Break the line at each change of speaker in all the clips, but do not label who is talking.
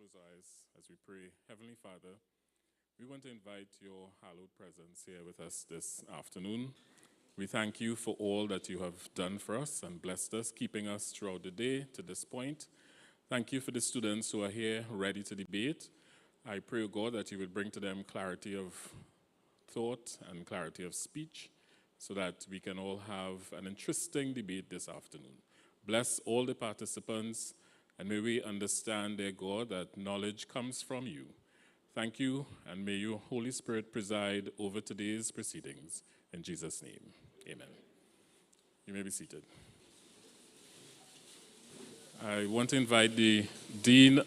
close our eyes as we pray. Heavenly Father, we want to invite your hallowed presence here with us this afternoon. We thank you for all that you have done for us and blessed us, keeping us throughout the day to this point. Thank you for the students who are here ready to debate. I pray, O God, that you would bring to them clarity of thought and clarity of speech so that we can all have an interesting debate this afternoon. Bless all the participants, and may we understand, dear God, that knowledge comes from you. Thank you, and may your Holy Spirit preside over today's proceedings. In Jesus' name, amen. You may be seated. I want to invite the Dean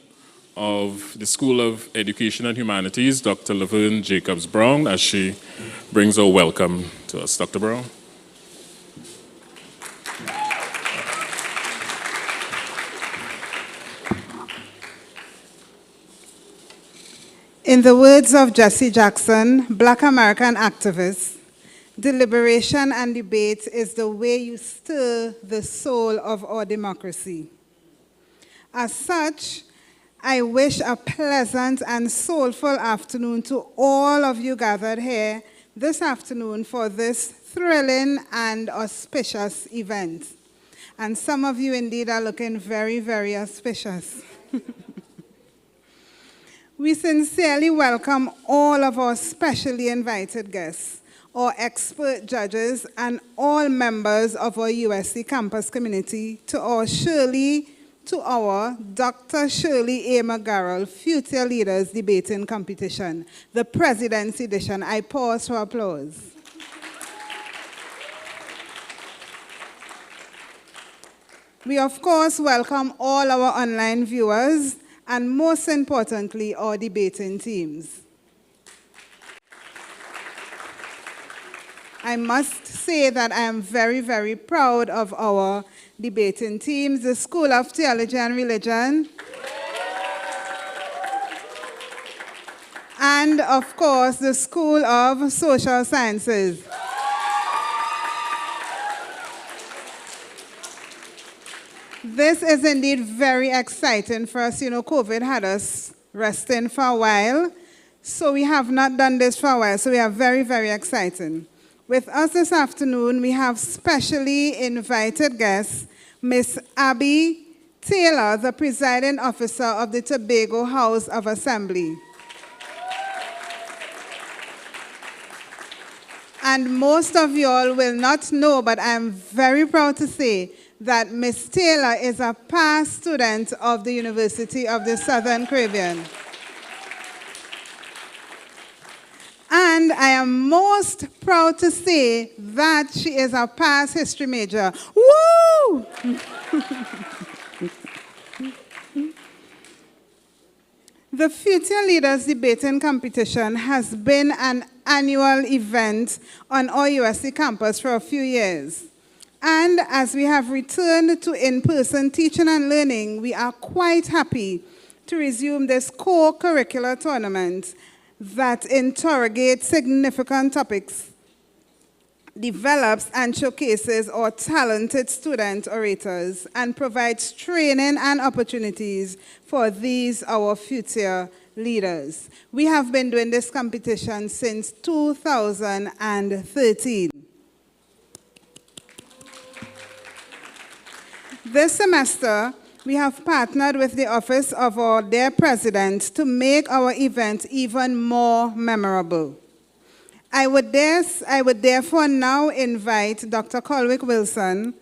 of the School of Education and Humanities, Dr. Laverne Jacobs Brown, as she brings our welcome to us. Dr. Brown.
In the words of Jesse Jackson, Black American activist, deliberation and debate is the way you stir the soul of our democracy. As such, I wish a pleasant and soulful afternoon to all of you gathered here this afternoon for this thrilling and auspicious event. And some of you indeed are looking very, very auspicious. We sincerely welcome all of our specially invited guests, our expert judges, and all members of our USC campus community to our Dr. Shirley A. McGarrell Future Leaders Debating Competition, the President's Edition. I pause for applause. We, of course, welcome all our online viewers, and most importantly, our debating teams. I must say that I am very, very proud of our debating teams, the School of Theology and Religion, and of course, the School of Social Sciences. This is indeed very exciting for us. You know, COVID had us resting for a while, so we have not done this for a while, so we are very, very exciting. With us this afternoon, we have specially invited guests, Miss Abby Taylor, the presiding officer of the Tobago House of Assembly. And most of you all will not know, but I'm very proud to say that Ms. Taylor is a past student of the University of the Southern Caribbean. And I am most proud to say that she is a past history major. Woo! The Future Leaders Debating Competition has been an annual event on our USC campus for a few years. And as we have returned to in-person teaching and learning, we are quite happy to resume this co-curricular tournament that interrogates significant topics, develops and showcases our talented student orators, and provides training and opportunities for these, our future leaders. We have been doing this competition since 2013. This semester, we have partnered with the office of our dear president to make our event even more memorable. I would therefore now invite Dr. Colwick Wilson,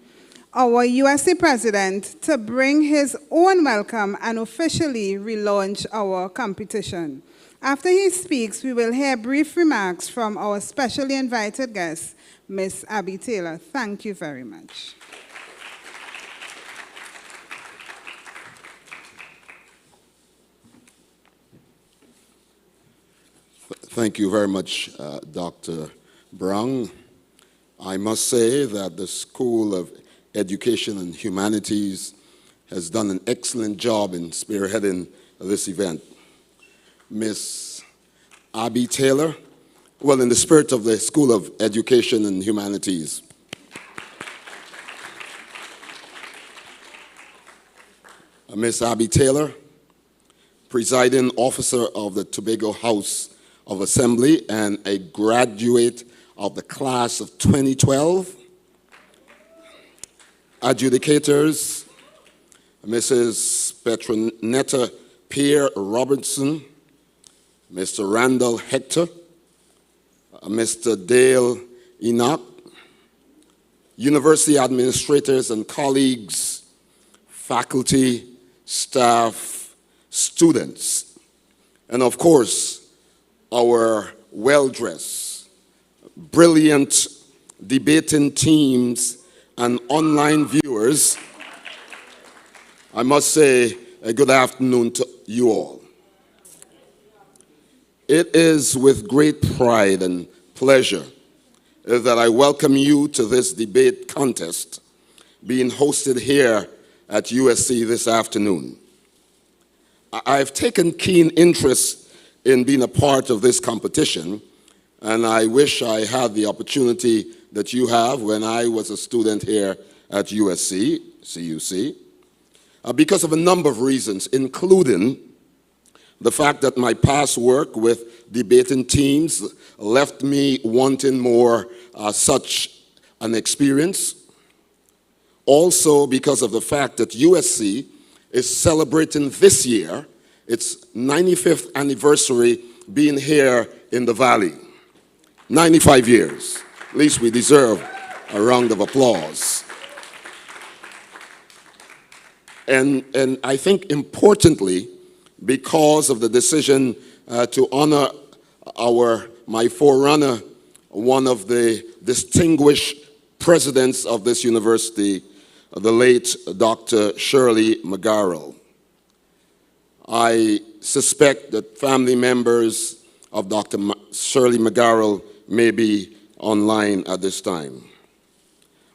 our USC president, to bring his own welcome and officially relaunch our competition. After he speaks, we will hear brief remarks from our specially invited guest, Ms. Abby Taylor. Thank you very much.
Thank you very much, Dr. Brown. I must say that the School of Education and Humanities has done an excellent job in spearheading this event. Miss Abby Taylor, well, in the spirit of the School of Education and Humanities, Miss Abby Taylor, presiding officer of the Tobago House of Assembly and a graduate of the class of 2012. Adjudicators, Mrs. Petronetta Pierre Robertson, Mr. Randall Hector, Mr. Dale Enoch, university administrators and colleagues, faculty, staff, students, and of course, our well-dressed, brilliant debating teams and online viewers. I must say a good afternoon to you all. It is with great pride and pleasure that I welcome you to this debate contest being hosted here at USC this afternoon. I've taken keen interest in being a part of this competition, and I wish I had the opportunity that you have when I was a student here at USC, CUC, because of a number of reasons, including the fact that my past work with debating teams left me wanting more such an experience. Also because of the fact that USC is celebrating this year its 95th anniversary being here in the Valley. 95 years. At least we deserve a round of applause. And I think importantly, because of the decision to honor my forerunner, one of the distinguished presidents of this university, the late Dr. Shirley McGarrell. I suspect that family members of Dr. Shirley McGarrell may be online at this time.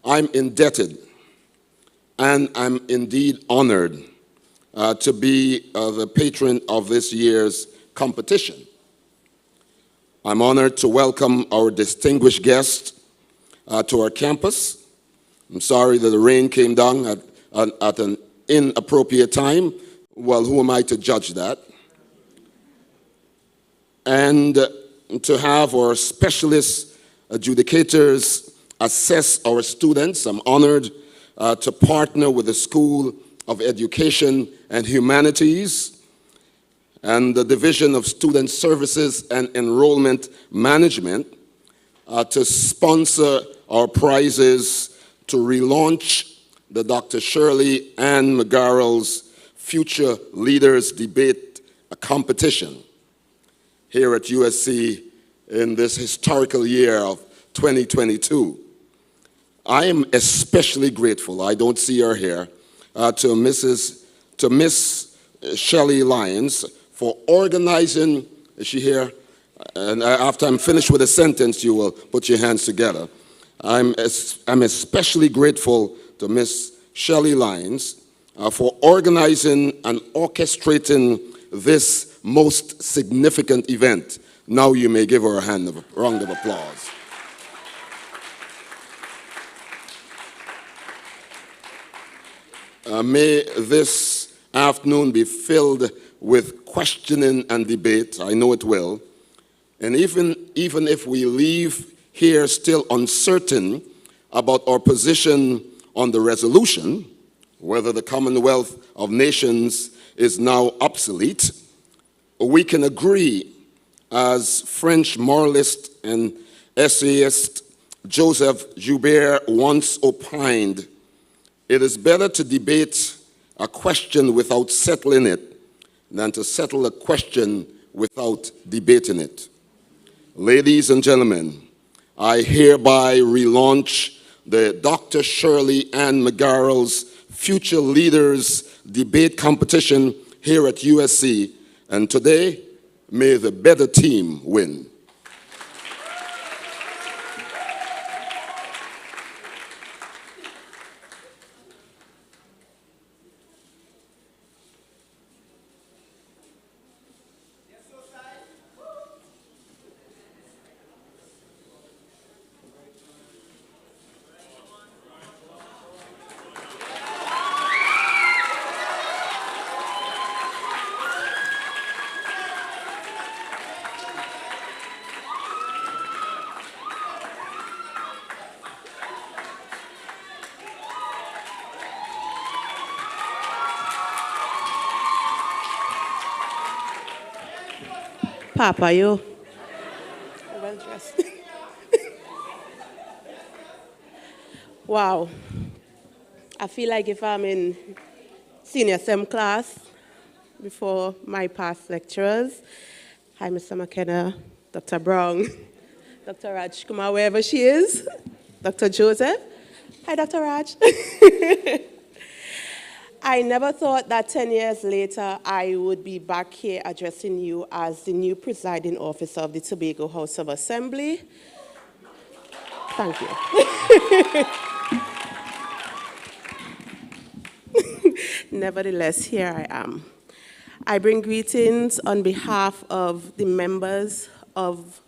I'm indebted and I'm indeed honored to be the patron of this year's competition. I'm honored to welcome our distinguished guest to our campus. I'm sorry that the rain came down at an inappropriate time. Well, who am I to judge that? And to have our specialist adjudicators assess our students. I'm honored to partner with the School of Education and Humanities and the Division of Student Services and Enrollment Management to sponsor our prizes to relaunch the Dr. Shirley Ann McGarrell's Future Leaders Debate Competition here at USC in this historical year of 2022. I am especially grateful, I don't see her here, to Miss Shirley Lyons for organizing, is she here? And after I'm finished with a sentence, you will put your hands together. I'm especially grateful to Miss Shirley Lyons for organizing and orchestrating this most significant event. Now you may give her a round of applause. May this afternoon be filled with questioning and debate. I know it will. And even if we leave here still uncertain about our position on the resolution, whether the Commonwealth of Nations is now obsolete, we can agree, as French moralist and essayist Joseph Joubert once opined, it is better to debate a question without settling it than to settle a question without debating it. Ladies and gentlemen, I hereby relaunch the Dr. Shirley Ann McGarrell's Future Leaders Debate Competition here at USC, and today, may the better team win.
Papa, you. Well dressed. Wow. I feel like if I'm in senior SEM class before my past lecturers. Hi, Mr. McKenna, Dr. Brown, Dr. Raj Kumar, wherever she is, Dr. Joseph. Hi, Dr. Raj. I never thought that 10 years later I would be back here addressing you as the new presiding officer of the Tobago House of Assembly. Thank you. Nevertheless, here I am. I bring greetings on behalf of the members of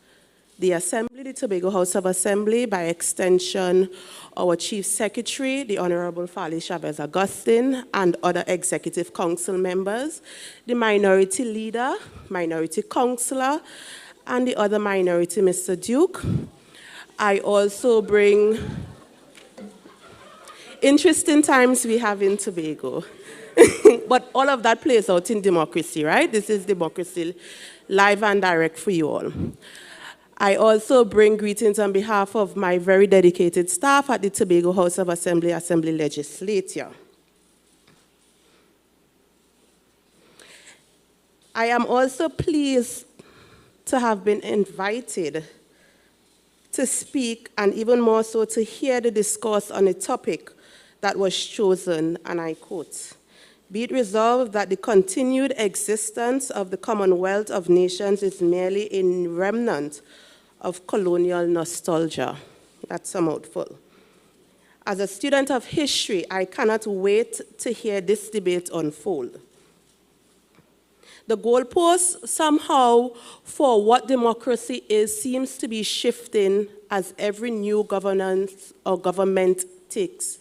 the Assembly, the Tobago House of Assembly, by extension, our Chief Secretary, the Honorable Fali Chavez Augustine, and other Executive Council members, the Minority Leader, Minority Councillor, and the other minority, Mr. Duke. I also bring interesting times we have in Tobago. But all of that plays out in democracy, right? This is democracy, live and direct for you all. I also bring greetings on behalf of my very dedicated staff at the Tobago House of Assembly, Assembly Legislature. I am also pleased to have been invited to speak, and even more so to hear the discourse on a topic that was chosen, and I quote, "Be it resolved that the continued existence of the Commonwealth of Nations is merely a remnant of colonial nostalgia." That's a mouthful. As a student of history, I cannot wait to hear this debate unfold. The goalposts somehow for what democracy is seems to be shifting as every new governance or government takes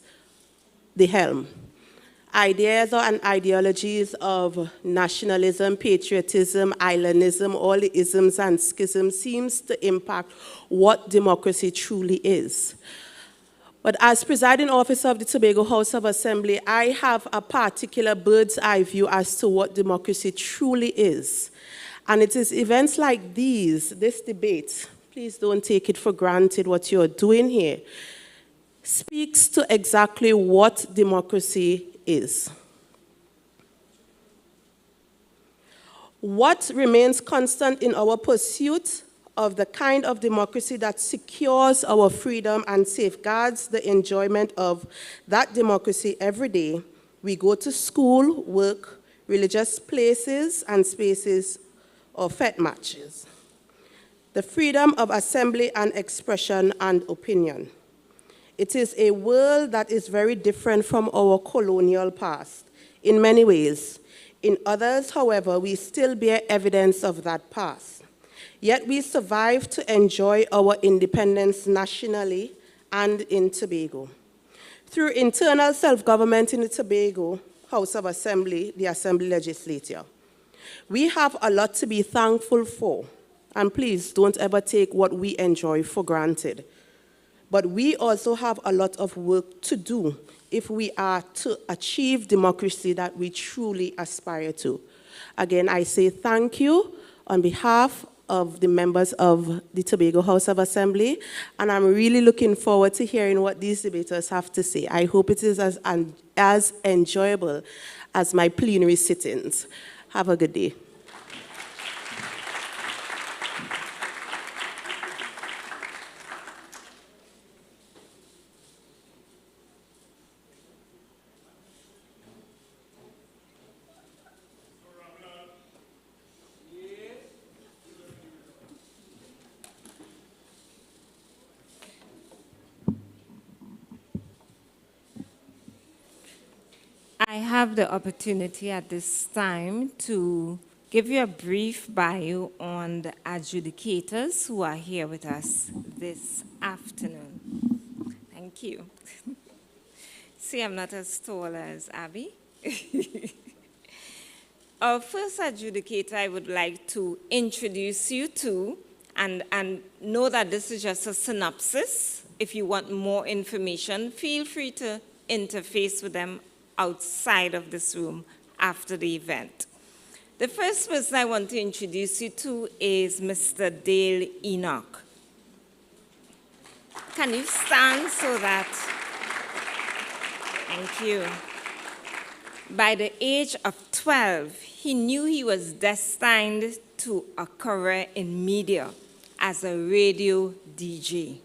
the helm. Ideas and ideologies of nationalism, patriotism, islandism, all the isms and schisms seems to impact what democracy truly is. But as presiding officer of the Tobago House of Assembly, I have a particular bird's eye view as to what democracy truly is. And it is events like these, this debate, please don't take it for granted what you're doing here, speaks to exactly what democracy is. What remains constant in our pursuit of the kind of democracy that secures our freedom and safeguards the enjoyment of that democracy every day? We go to school, work, religious places and spaces, or fete matches. The freedom of assembly and expression and opinion. It is a world that is very different from our colonial past in many ways. In others, however, we still bear evidence of that past. Yet we survive to enjoy our independence nationally and in Tobago. Through internal self-government in the Tobago House of Assembly, the Assembly Legislature, we have a lot to be thankful for. And please don't ever take what we enjoy for granted. But we also have a lot of work to do if we are to achieve democracy that we truly aspire to. Again, I say thank you on behalf of the members of the Tobago House of Assembly, and I'm really looking forward to hearing what these debaters have to say. I hope it is as enjoyable as my plenary sittings. Have a good day.
I have the opportunity at this time to give you a brief bio on the adjudicators who are here with us this afternoon. Thank you. See, I'm not as tall as Abby. Our first adjudicator I would like to introduce you to, and know that this is just a synopsis. If you want more information, feel free to interface with them outside of this room after the event. The first person I want to introduce you to is Mr. Dale Enoch. Can you stand so that... Thank you. By the age of 12, he knew he was destined to a career in media as a radio DJ.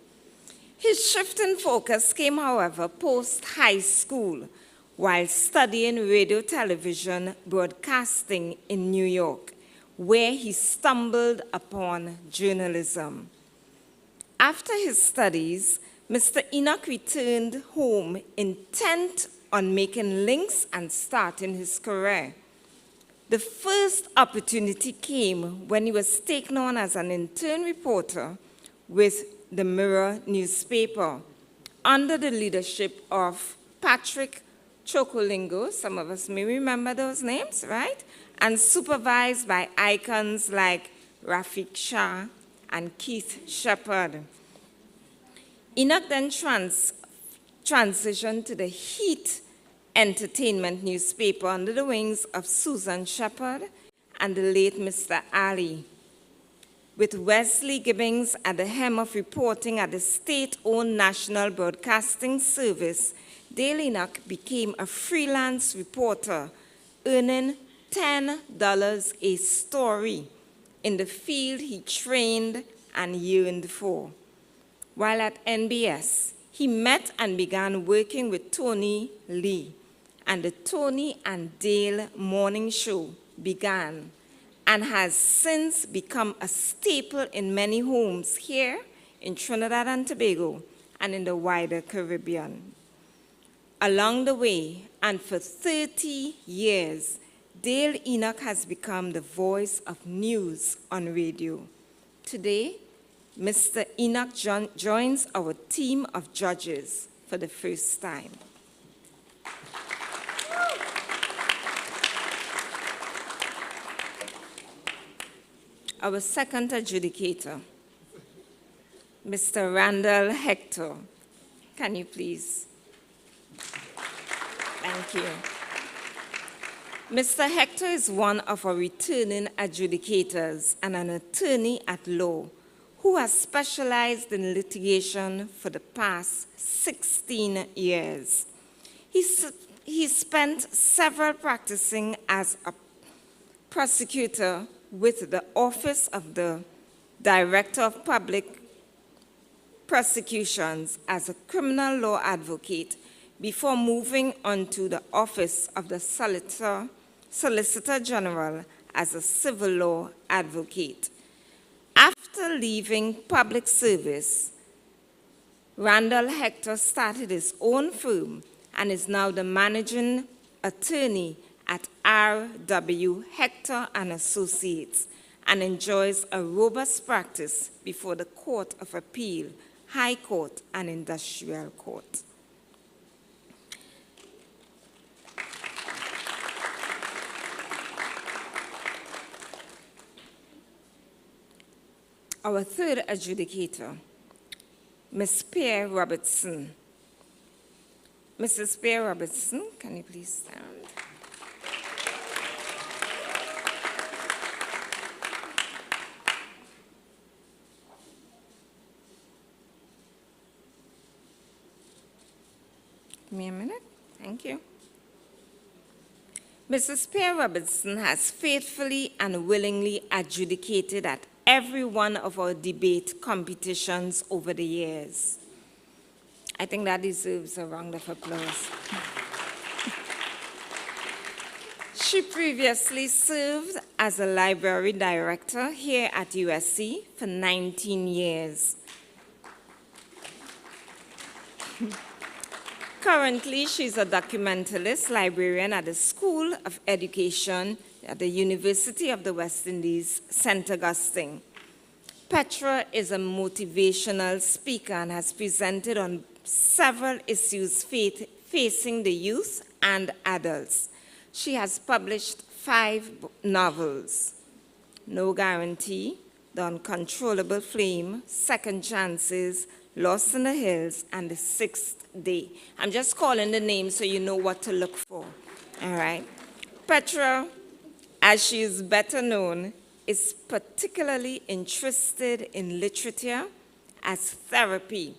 His shift in focus came, however, post-high school while studying radio television broadcasting in New York, where he stumbled upon journalism. After his studies, Mr. Enoch returned home intent on making links and starting his career. The first opportunity came when he was taken on as an intern reporter with the Mirror newspaper under the leadership of Patrick Chocolingo, some of us may remember those names, right? And supervised by icons like Rafiq Shah and Keith Shepard. Enoch then transitioned to the Heat Entertainment newspaper under the wings of Susan Shepard and the late Mr. Ali. With Wesley Gibbons at the helm of reporting at the state-owned National Broadcasting Service, Dale Enoch became a freelance reporter, earning $10 a story in the field he trained and yearned for. While at NBS, he met and began working with Tony Lee, and the Tony and Dale Morning Show began and has since become a staple in many homes here in Trinidad and Tobago and in the wider Caribbean. Along the way, and for 30 years, Dale Enoch has become the voice of news on radio. Today, Mr. Enoch joins our team of judges for the first time. Our second adjudicator, Mr. Randall Hector. Can you please? Thank you. Mr. Hector is one of our returning adjudicators and an attorney at law who has specialized in litigation for the past 16 years. He spent several practicing as a prosecutor with the Office of the Director of Public Prosecutions as a criminal law advocate before moving on to the Office of the Solicitor General as a civil law advocate. After leaving public service, Randall Hector started his own firm and is now the managing attorney at R.W. Hector and Associates and enjoys a robust practice before the Court of Appeal, High Court, and Industrial Court. Our third adjudicator, Ms. Pierre Robertson. Mrs. Pierre Robertson, can you please stand? Give me a minute. Thank you. Mrs. Pierre Robertson has faithfully and willingly adjudicated at every one of our debate competitions over the years. I think that deserves a round of applause. She previously served as a library director here at USC for 19 years. Currently, she's a documentalist librarian at the School of Education at the University of the West Indies, St. Augustine. Petra is a motivational speaker and has presented on several issues facing the youth and adults. She has published 5 novels: No Guarantee, The Uncontrollable Flame, Second Chances, Lost in the Hills, and The Sixth Day. I'm just calling the names so you know what to look for, all right? Petra as she is better known, is particularly interested in literature as therapy,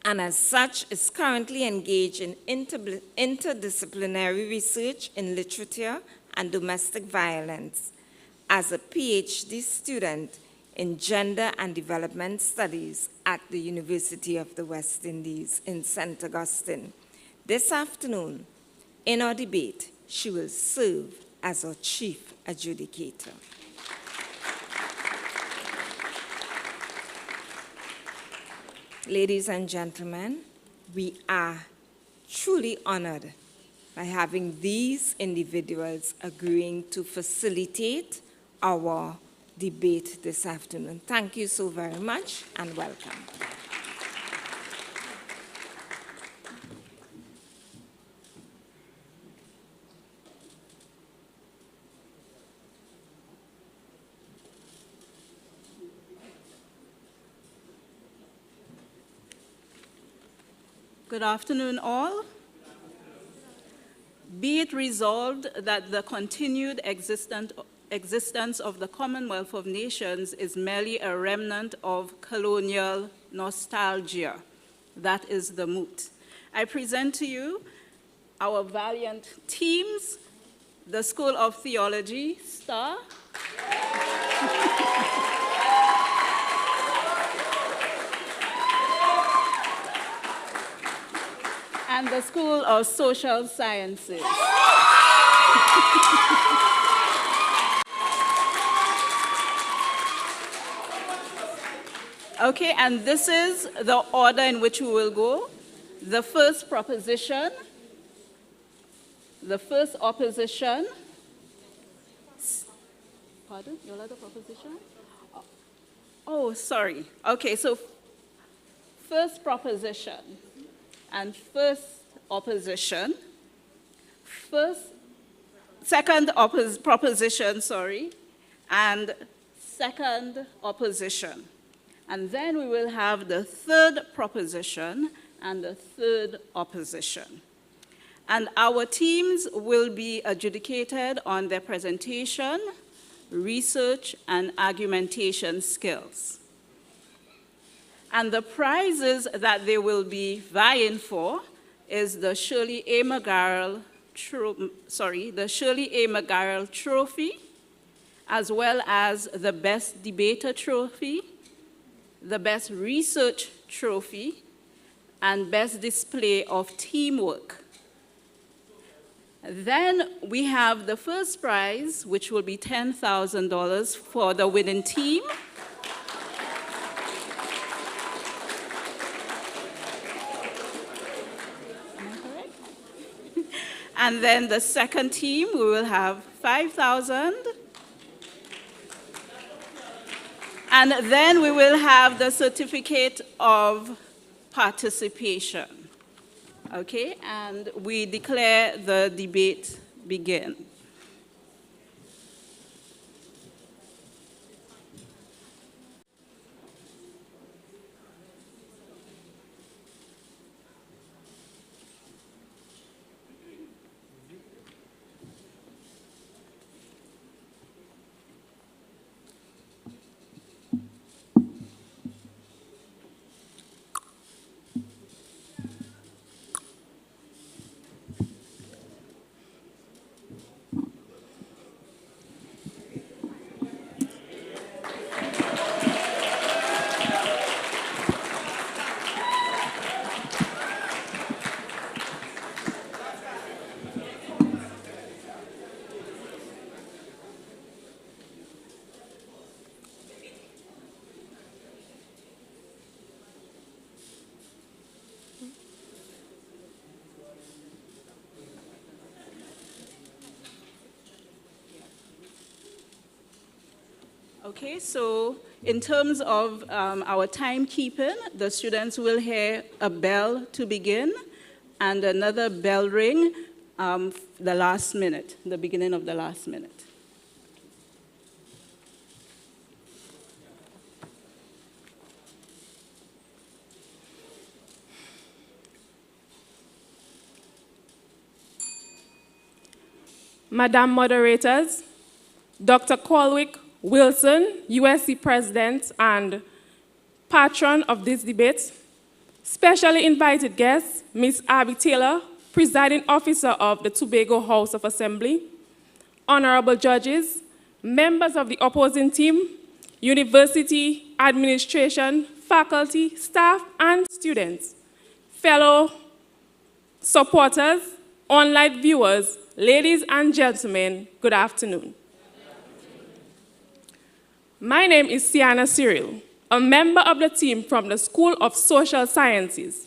and as such is currently engaged in interdisciplinary research in literature and domestic violence as a PhD student in Gender and Development Studies at the University of the West Indies in St. Augustine. This afternoon, in our debate, she will serve as our chief adjudicator. Ladies and gentlemen, we are truly honored by having these individuals agreeing to facilitate our debate this afternoon. Thank you so very much and welcome.
Good afternoon, all. Be it resolved that the continued existence of the Commonwealth of Nations is merely a remnant of colonial nostalgia. That is the moot. I present to you our valiant teams, the School of Theology, STAR, and the School of Social Sciences. Okay, and this is the order in which we will go. The first proposition, the first opposition. Pardon? Your other proposition? Oh, sorry. Okay, so first proposition and first opposition. Second proposition, sorry, and second opposition. And then we will have the third proposition and the third opposition. And our teams will be adjudicated on their presentation, research, and argumentation skills. And the prizes that they will be vying for is the Shirley A. McGarrell Trophy, as well as the Best Debater Trophy, the Best Research Trophy, and Best Display of Teamwork. Then we have the first prize, which will be $10,000 for the winning team. And then the second team, we will have $5,000. And then we will have the certificate of participation. Okay, and we declare the debate begin. Okay, so in terms of our timekeeping, the students will hear a bell to begin and another bell ring the last minute, the beginning of the last minute.
Madam Moderators, Dr. Colwick Wilson, USC President and patron of this debate, specially invited guests, Ms. Abby Taylor, Presiding Officer of the Tobago House of Assembly, honorable judges, members of the opposing team, university, administration, faculty, staff, and students, fellow supporters, online viewers, ladies and gentlemen, good afternoon. My name is Sienna Cyril, a member of the team from the School of Social Sciences.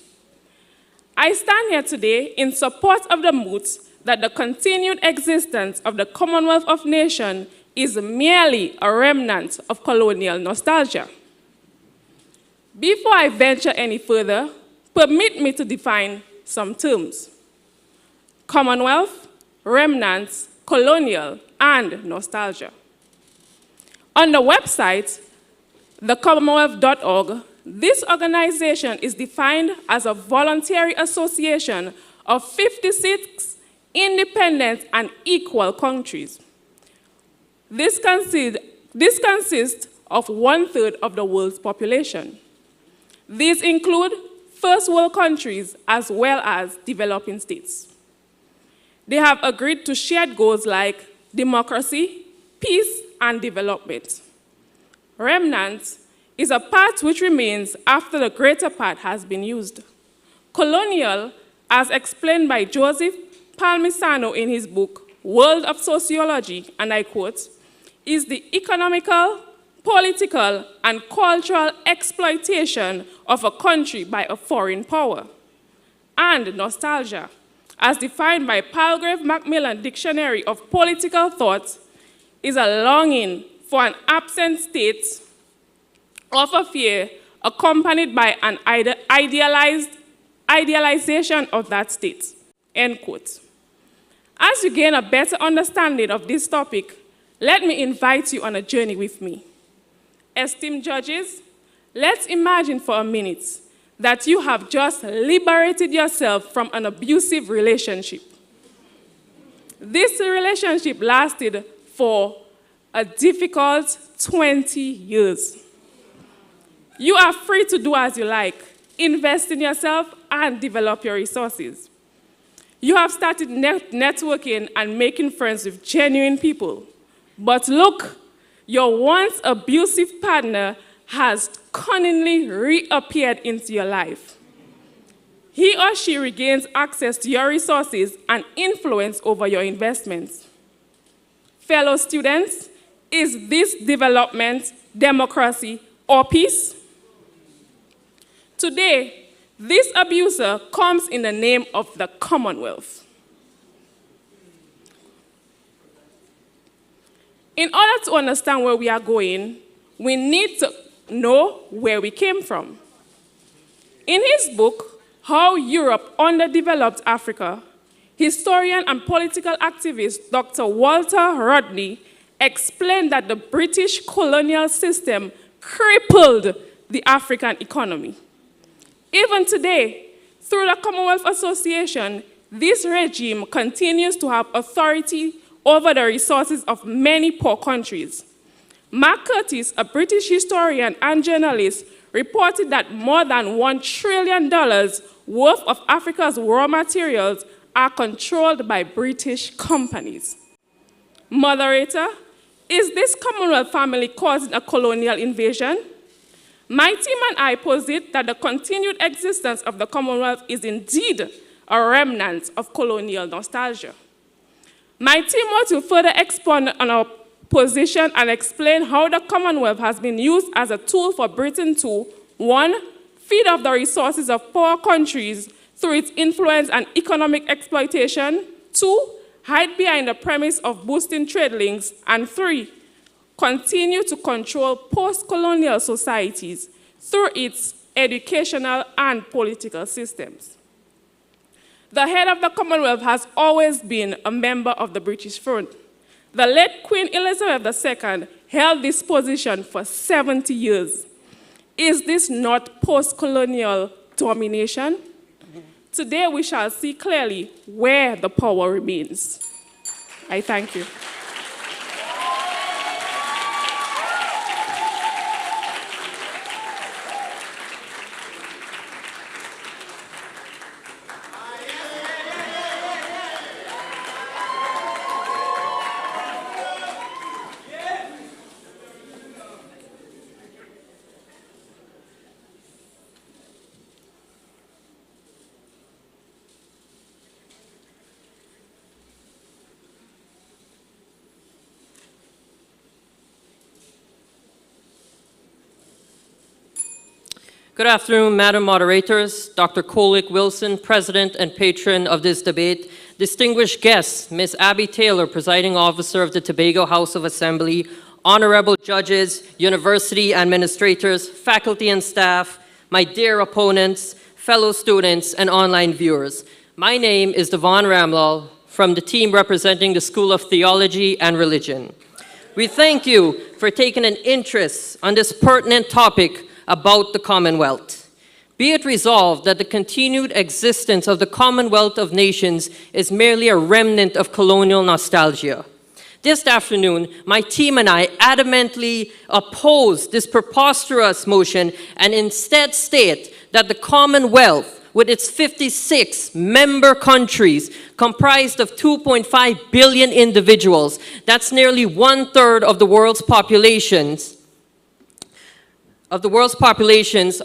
I stand here today in support of the moot that the continued existence of the Commonwealth of Nations is merely a remnant of colonial nostalgia. Before I venture any further, permit me to define some terms: Commonwealth, remnants, colonial, and nostalgia. On the website, thecommonwealth.org, this organization is defined as a voluntary association of 56 independent and equal countries. This consists of 1/3 of the world's population. These include first world countries as well as developing states. They have agreed to shared goals like democracy, peace, and development. Remnants is a part which remains after the greater part has been used. Colonial, as explained by Joseph Palmisano in his book, World of Sociology, and I quote, is the economical, political, and cultural exploitation of a country by a foreign power. And nostalgia, as defined by Palgrave Macmillan Dictionary of Political Thought, is a longing for an absent state of a fear accompanied by an idealization of that state, end quote. As you gain a better understanding of this topic, let me invite you on a journey with me. Esteemed judges, let's imagine for a minute that you have just liberated yourself from an abusive relationship. This relationship lasted for a difficult 20 years. You are free to do as you like, invest in yourself, and develop your resources. You have started networking and making friends with genuine people. But look, your once abusive partner has cunningly reappeared into your life. He or she regains access to your resources and influence over your investments. Fellow students, is this development, democracy, or peace? Today, this abuser comes in the name of the Commonwealth. In order to understand where we are going, we need to know where we came from. In his book, How Europe Underdeveloped Africa, historian and political activist Dr. Walter Rodney explained that the British colonial system crippled the African economy. Even today, through the Commonwealth Association, this regime continues to have authority over the resources of many poor countries. Mark Curtis, a British historian and journalist, reported that more than $1 trillion worth of Africa's raw materials are controlled by British companies. Moderator, is this Commonwealth family causing a colonial invasion? My team and I posit that the continued existence of the Commonwealth is indeed a remnant of colonial nostalgia. My team wants to further expand on our position and explain how the Commonwealth has been used as a tool for Britain to, 1, feed off the resources of poor countries through its influence and economic exploitation, 2, hide behind the premise of boosting trade links, and 3, continue to control post-colonial societies through its educational and political systems. The head of the Commonwealth has always been a member of the British throne. The late Queen Elizabeth II held this position for 70 years. Is this not post-colonial domination? Today we shall see clearly where the power remains. I thank you.
Good afternoon, Madam Moderators, Dr. Kolick Wilson, President and Patron of this debate, distinguished guests, Ms. Abby Taylor, Presiding Officer of the Tobago House of Assembly, honorable judges, university administrators, faculty and staff, my dear opponents, fellow students, and online viewers. My name is Devon Ramlal from the team representing the School of Theology and Religion. We thank you for taking an interest on this pertinent topic about the Commonwealth. Be it resolved that the continued existence of the Commonwealth of Nations is merely a remnant of colonial nostalgia. This afternoon, my team and I adamantly oppose this preposterous motion and instead state that the Commonwealth, with its 56 member countries comprised of 2.5 billion individuals, that's nearly 1/3 of the world's populations,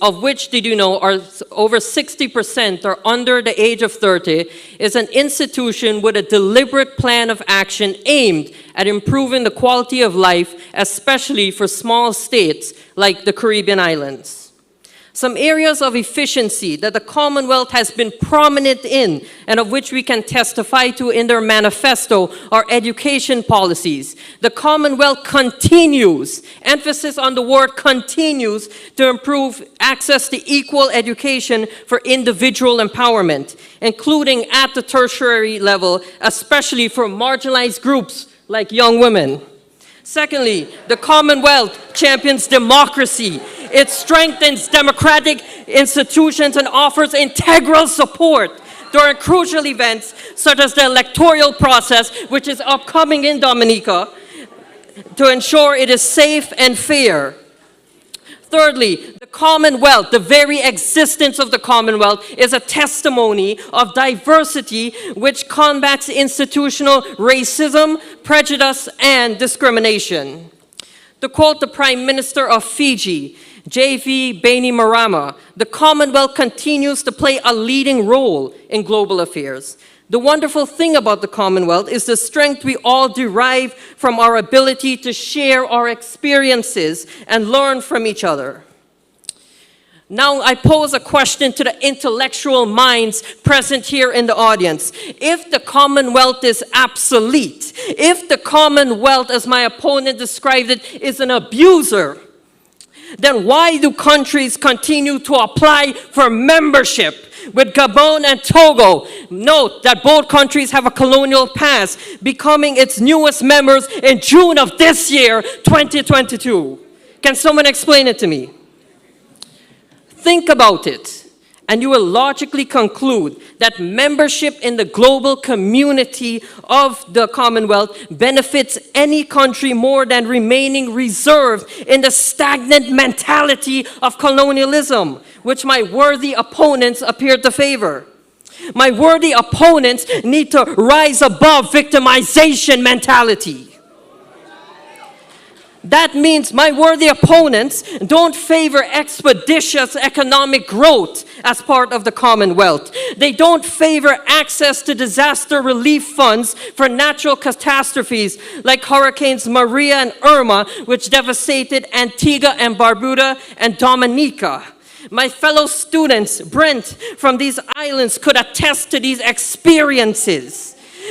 of which, did you know, are over 60% are under the age of 30, is an institution with a deliberate plan of action aimed at improving the quality of life, especially for small states like the Caribbean islands. Some areas of efficiency that the Commonwealth has been prominent in and of which we can testify to in their manifesto are education policies. The Commonwealth continues, emphasis on the word continues, to improve access to equal education for individual empowerment, including at the tertiary level, especially for marginalized groups like young women. Secondly, the Commonwealth champions democracy. It strengthens democratic institutions and offers integral support during crucial events such as the electoral process, which is upcoming in Dominica, to ensure it is safe and fair. Thirdly, the Commonwealth, the very existence of the Commonwealth, is a testimony of diversity which combats institutional racism, prejudice, and discrimination. To quote the Prime Minister of Fiji, J.V. Bainimarama, the Commonwealth continues to play a leading role in global affairs. The wonderful thing about the Commonwealth is the strength we all derive from our ability to share our experiences and learn from each other. Now I pose a question to the intellectual minds present here in the audience. If the Commonwealth is obsolete, if the Commonwealth, as my opponent described it, is an abuser, then why do countries continue to apply for membership? With Gabon and Togo, note that both countries have a colonial past, becoming its newest members in June of this year, 2022. Can someone explain it to me? Think about it, and you will logically conclude that membership in the global community of the Commonwealth benefits any country more than remaining reserved in the stagnant mentality of colonialism, which my worthy opponents appear to favor. My worthy opponents need to rise above victimization mentality. That means my worthy opponents don't favor expeditious economic growth as part of the Commonwealth. They don't favor access to disaster relief funds for natural catastrophes like Hurricanes Maria and Irma, which devastated Antigua and Barbuda and Dominica. My fellow students, Brent, from these islands could attest to these experiences.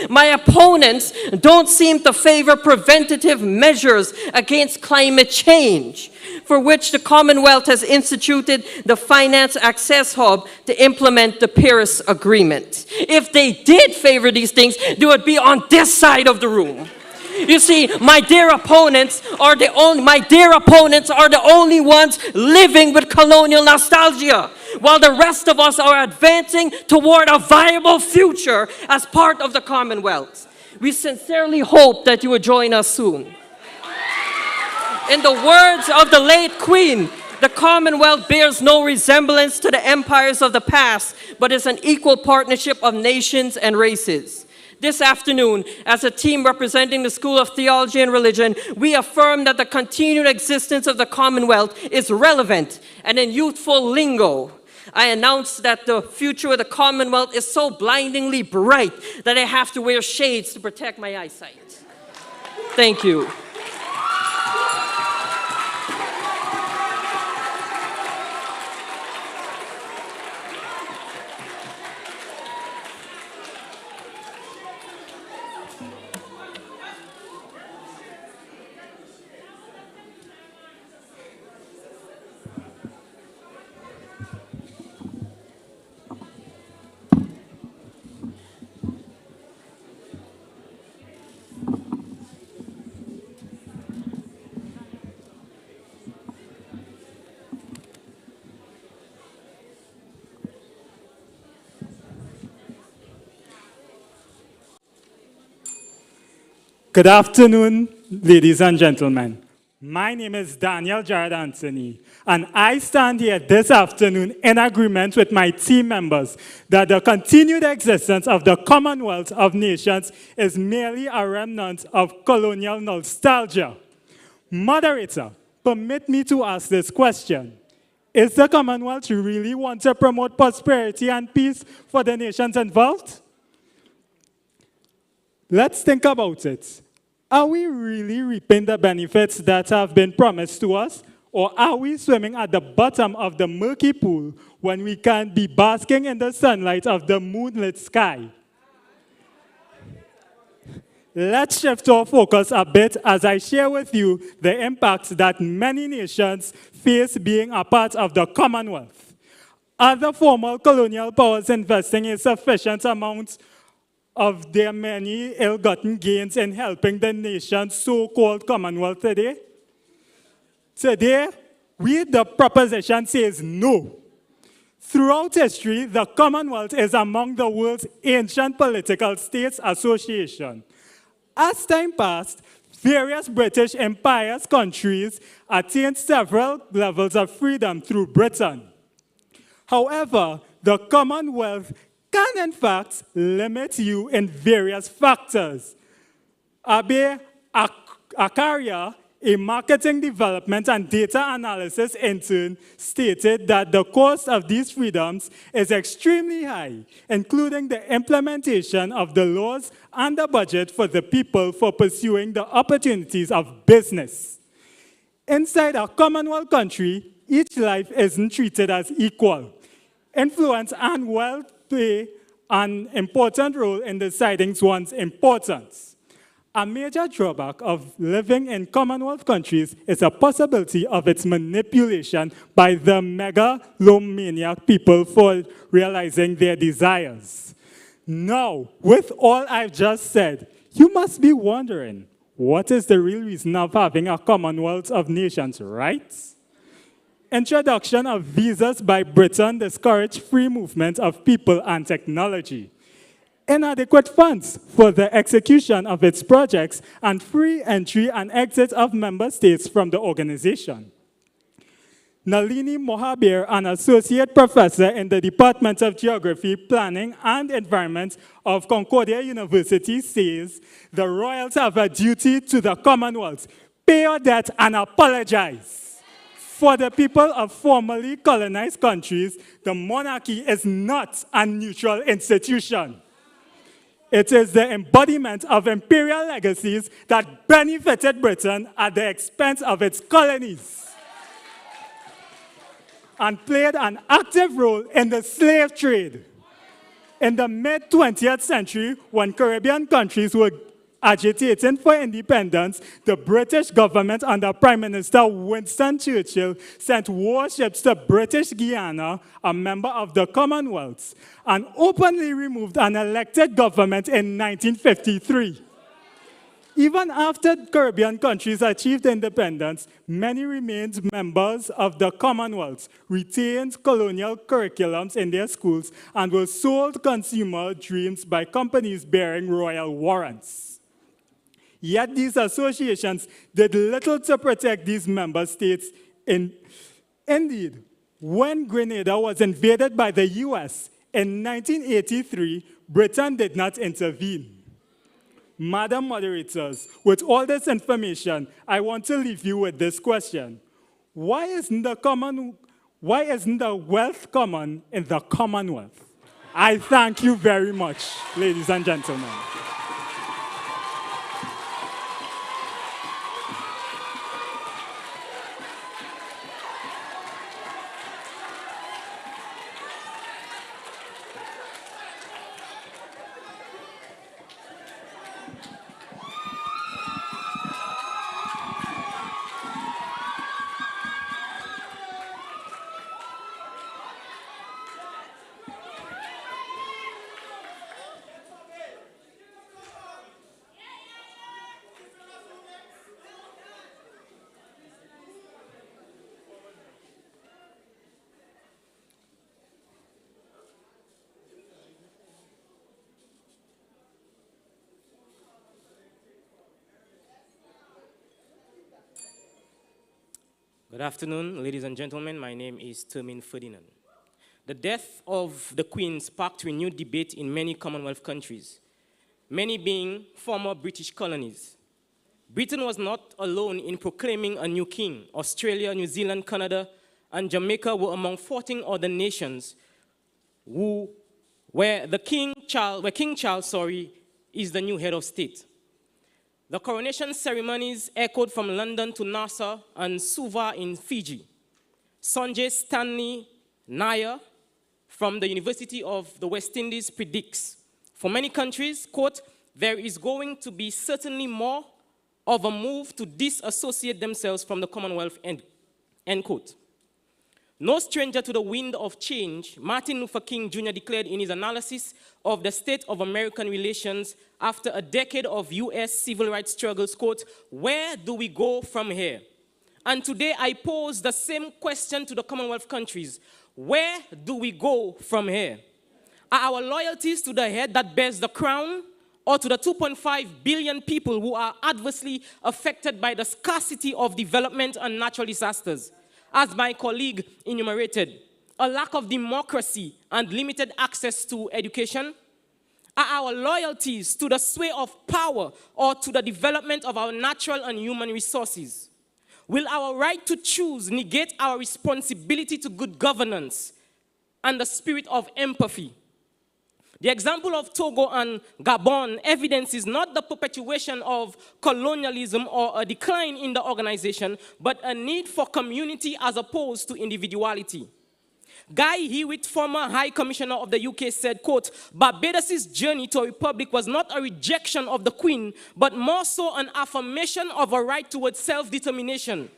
My opponents don't seem to favor preventative measures against climate change, for which the Commonwealth has instituted the Finance Access Hub to implement the Paris Agreement. If they did favor these things, they would be on this side of the room. You see, my dear opponents are the only ones living with colonial nostalgia, while the rest of us are advancing toward a viable future as part of the Commonwealth. We sincerely hope that you will join us soon. In the words of the late Queen, the Commonwealth bears no resemblance to the empires of the past, but is an equal partnership of nations and races. This afternoon, as a team representing the School of Theology and Religion, we affirm that the continued existence of the Commonwealth is relevant, and in youthful lingo, I announce that the future of the Commonwealth is so blindingly bright that I have to wear shades to protect my eyesight. Thank you.
Good afternoon, ladies and gentlemen. My name is Daniel Jared Anthony, and I stand here this afternoon in agreement with my team members that the continued existence of the Commonwealth of Nations is merely a remnant of colonial nostalgia. Moderator, permit me to ask this question. Is the Commonwealth really want to promote prosperity and peace for the nations involved? Let's think about it. Are we really reaping the benefits that have been promised to us? Or are we swimming at the bottom of the murky pool when we can be basking in the sunlight of the moonlit sky? Let's shift our focus a bit as I share with you the impacts that many nations face being a part of the Commonwealth. Other former colonial powers investing a sufficient amount of their many ill-gotten gains in helping the nation's so-called Commonwealth today? Today, the proposition says no. Throughout history, the Commonwealth is among the world's ancient political states association. As time passed, various British Empire's countries attained several levels of freedom through Britain. However, the Commonwealth can in fact limit you in various factors. Abe Akaria, a marketing development and data analysis intern, stated that the cost of these freedoms is extremely high, including the implementation of the laws and the budget for the people for pursuing the opportunities of business. Inside a Commonwealth country, each life isn't treated as equal. Influence and wealth play an important role in deciding one's importance. A major drawback of living in Commonwealth countries is a possibility of its manipulation by the megalomaniac people for realizing their desires. Now, with all I've just said, you must be wondering, what is the real reason of having a Commonwealth of Nations, right? Introduction of visas by Britain discouraged free movement of people and technology. Inadequate funds for the execution of its projects and free entry and exit of member states from the organization. Nalini Mohabir, an associate professor in the Department of Geography, Planning and Environment of Concordia University, says the royals have a duty to the Commonwealth. Pay your debt and apologize. For the people of formerly colonized countries, the monarchy is not a neutral institution. It is the embodiment of imperial legacies that benefited Britain at the expense of its colonies and played an active role in the slave trade. In the mid-20th century, when Caribbean countries were agitating for independence, the British government under Prime Minister Winston Churchill sent warships to British Guiana, a member of the Commonwealth, and openly removed an elected government in 1953. Even after Caribbean countries achieved independence, many remained members of the Commonwealth, retained colonial curriculums in their schools, and were sold consumer dreams by companies bearing royal warrants. Yet these associations did little to protect these member states. Indeed, when Grenada was invaded by the US in 1983, Britain did not intervene. Madam Moderators, with all this information, I want to leave you with this question. Why isn't the wealth common in the Commonwealth? I thank you very much, ladies and gentlemen.
Good afternoon, ladies and gentlemen. My name is Termin Ferdinand. The death of the Queen sparked renewed debate in many Commonwealth countries, many being former British colonies. Britain was not alone in proclaiming a new king. Australia, New Zealand, Canada, and Jamaica were among 14 other nations where King Charles is the new head of state. The coronation ceremonies echoed from London to Nassau and Suva in Fiji. Sanjay Stanley Nair from the University of the West Indies predicts, for many countries, quote, there is going to be certainly more of a move to disassociate themselves from the Commonwealth, end quote. No stranger to the wind of change, Martin Luther King Jr. declared in his analysis of the state of American relations after a decade of US civil rights struggles, quote, where do we go from here? And today I pose the same question to the Commonwealth countries. Where do we go from here? Are our loyalties to the head that bears the crown, or to the 2.5 billion people who are adversely affected by the scarcity of development and natural disasters? As my colleague enumerated, a lack of democracy and limited access to education? Are our loyalties to the sway of power or to the development of our natural and human resources? Will our right to choose negate our responsibility to good governance and the spirit of empathy? The example of Togo and Gabon evidences not the perpetuation of colonialism or a decline in the organization, but a need for community as opposed to individuality. Guy Hewitt, former High Commissioner of the UK, said, quote, Barbados' journey to a republic was not a rejection of the Queen, but more so an affirmation of a right towards self-determination.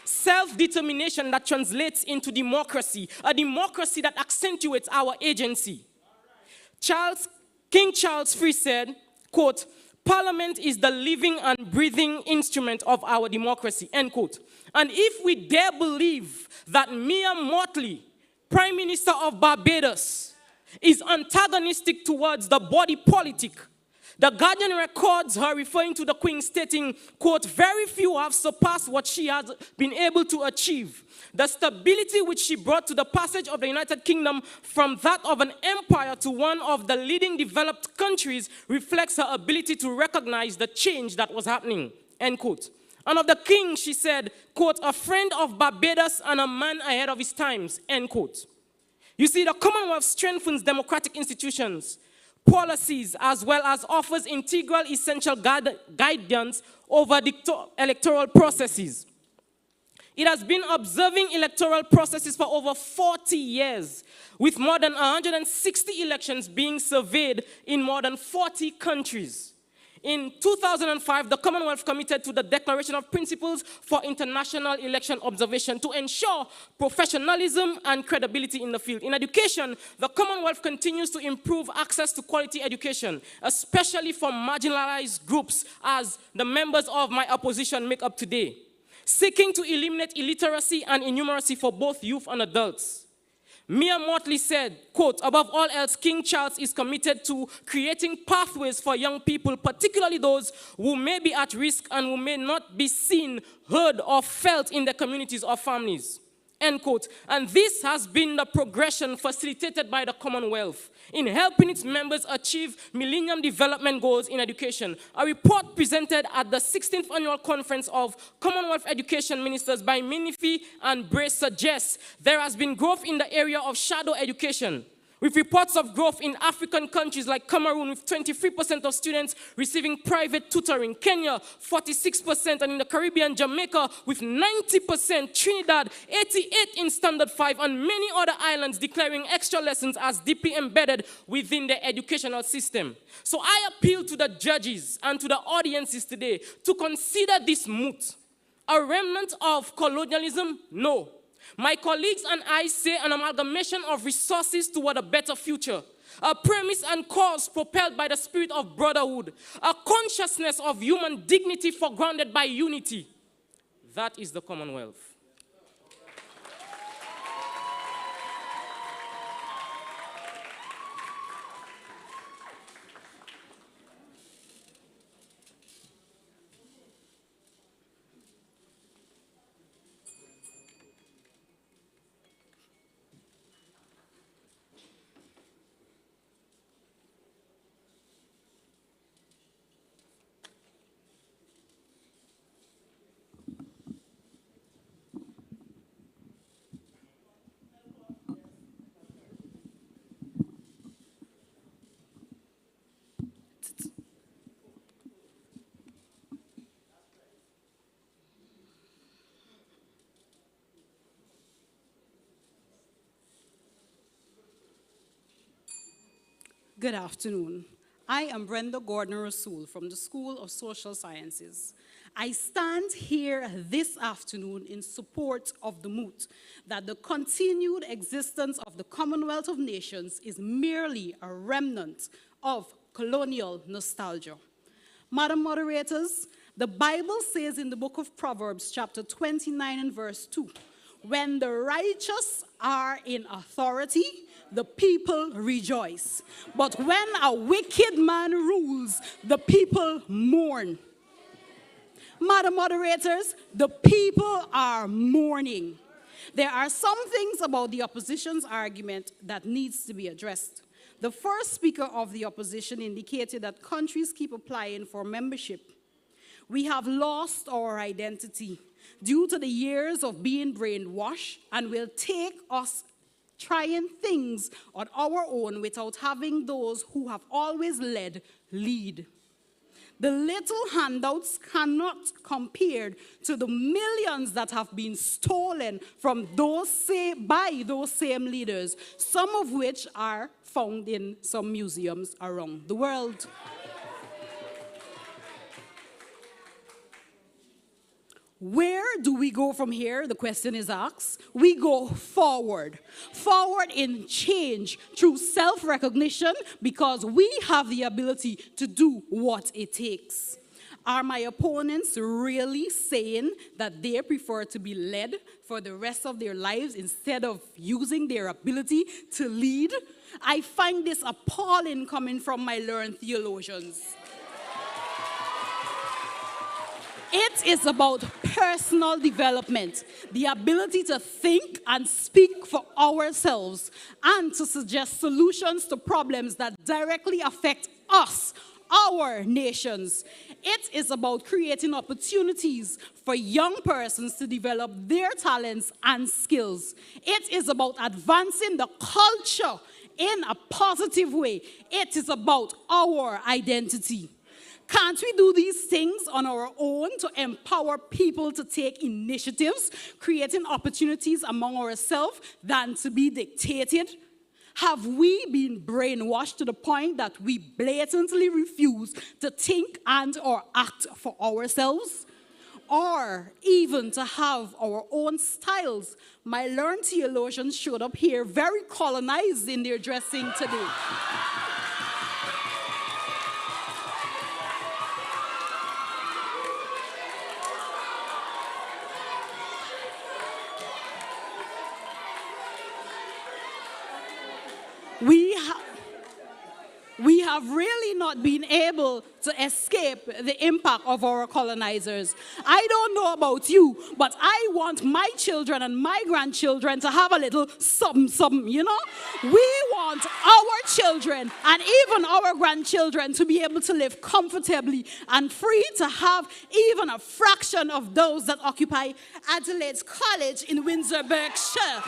Self-determination that translates into democracy, a democracy that accentuates our agency. King Charles III said, quote, Parliament is the living and breathing instrument of our democracy, end quote. And if we dare believe that Mia Mottley, Prime Minister of Barbados, is antagonistic towards the body politic, the Guardian records her referring to the Queen stating, quote, very few have surpassed what she has been able to achieve. The stability which she brought to the passage of the United Kingdom from that of an empire to one of the leading developed countries reflects her ability to recognize the change that was happening, end quote. And of the king, she said, quote, a friend of Barbados and a man ahead of his times, end quote. You see, the Commonwealth strengthens democratic institutions, policies, as well as offers integral essential guidance over electoral processes. It has been observing electoral processes for over 40 years, with more than 160 elections being surveyed in more than 40 countries. In 2005, the Commonwealth committed to the Declaration of Principles for International Election Observation to ensure professionalism and credibility in the field. In education, the Commonwealth continues to improve access to quality education, especially for marginalized groups, as the members of my opposition make up today, seeking to eliminate illiteracy and innumeracy for both youth and adults. Mia Mottley said, quote, above all else, King Charles is committed to creating pathways for young people, particularly those who may be at risk and who may not be seen, heard, or felt in their communities or families, end quote. And this has been the progression facilitated by the Commonwealth in helping its members achieve Millennium Development Goals in education. A report presented at the 16th Annual Conference of Commonwealth Education Ministers by Minifi and Bray suggests there has been growth in the area of shadow education, with reports of growth in African countries like Cameroon with 23% of students receiving private tutoring, Kenya 46%, and in the Caribbean, Jamaica with 90%, Trinidad 88% in Standard 5, and many other islands declaring extra lessons as deeply embedded within the educational system. So I appeal to the judges and to the audiences today to consider this moot. A remnant of colonialism? No. My colleagues and I say an amalgamation of resources toward a better future, a premise and cause propelled by the spirit of brotherhood, a consciousness of human dignity foregrounded by unity. That is the Commonwealth.
Good afternoon. I am Brenda Gordon-Rasool from the School of Social Sciences. I stand here this afternoon in support of the moot that the continued existence of the Commonwealth of Nations is merely a remnant of colonial nostalgia. Madam Moderators, the Bible says in the book of Proverbs, chapter 29 and verse 2, when the righteous are in authority, the people rejoice. But when a wicked man rules, the people mourn. Madam Moderators, the people are mourning. There are some things about the opposition's argument that needs to be addressed. The first speaker of the opposition indicated that countries keep applying for membership. We have lost our identity due to the years of being brainwashed and will take us trying things on our own without having those who have always led lead. The little handouts cannot compare to the millions that have been stolen from by those same leaders, some of which are found in some museums around the world. Where do we go from here? The question is asked. We go forward. Forward in change through self-recognition because we have the ability to do what it takes. Are my opponents really saying that they prefer to be led for the rest of their lives instead of using their ability to lead? I find this appalling coming from my learned theologians. It is about personal development, the ability to think and speak for ourselves, and to suggest solutions to problems that directly affect us, our nations. It is about creating opportunities for young persons to develop their talents and skills. It is about advancing the culture in a positive way. It is about our identity. Can't we do these things on our own to empower people to take initiatives, creating opportunities among ourselves than to be dictated? Have we been brainwashed to the point that we blatantly refuse to think and or act for ourselves? Or even to have our own styles? My learned theologians showed up here very colonized in their dressing today. We have really not been able to escape the impact of our colonizers. I don't know about you, but I want my children and my grandchildren to have a little something, you know? We want our children and even our grandchildren to be able to live comfortably and free to have even a fraction of those that occupy Adelaide's College in Windsor, Berkshire,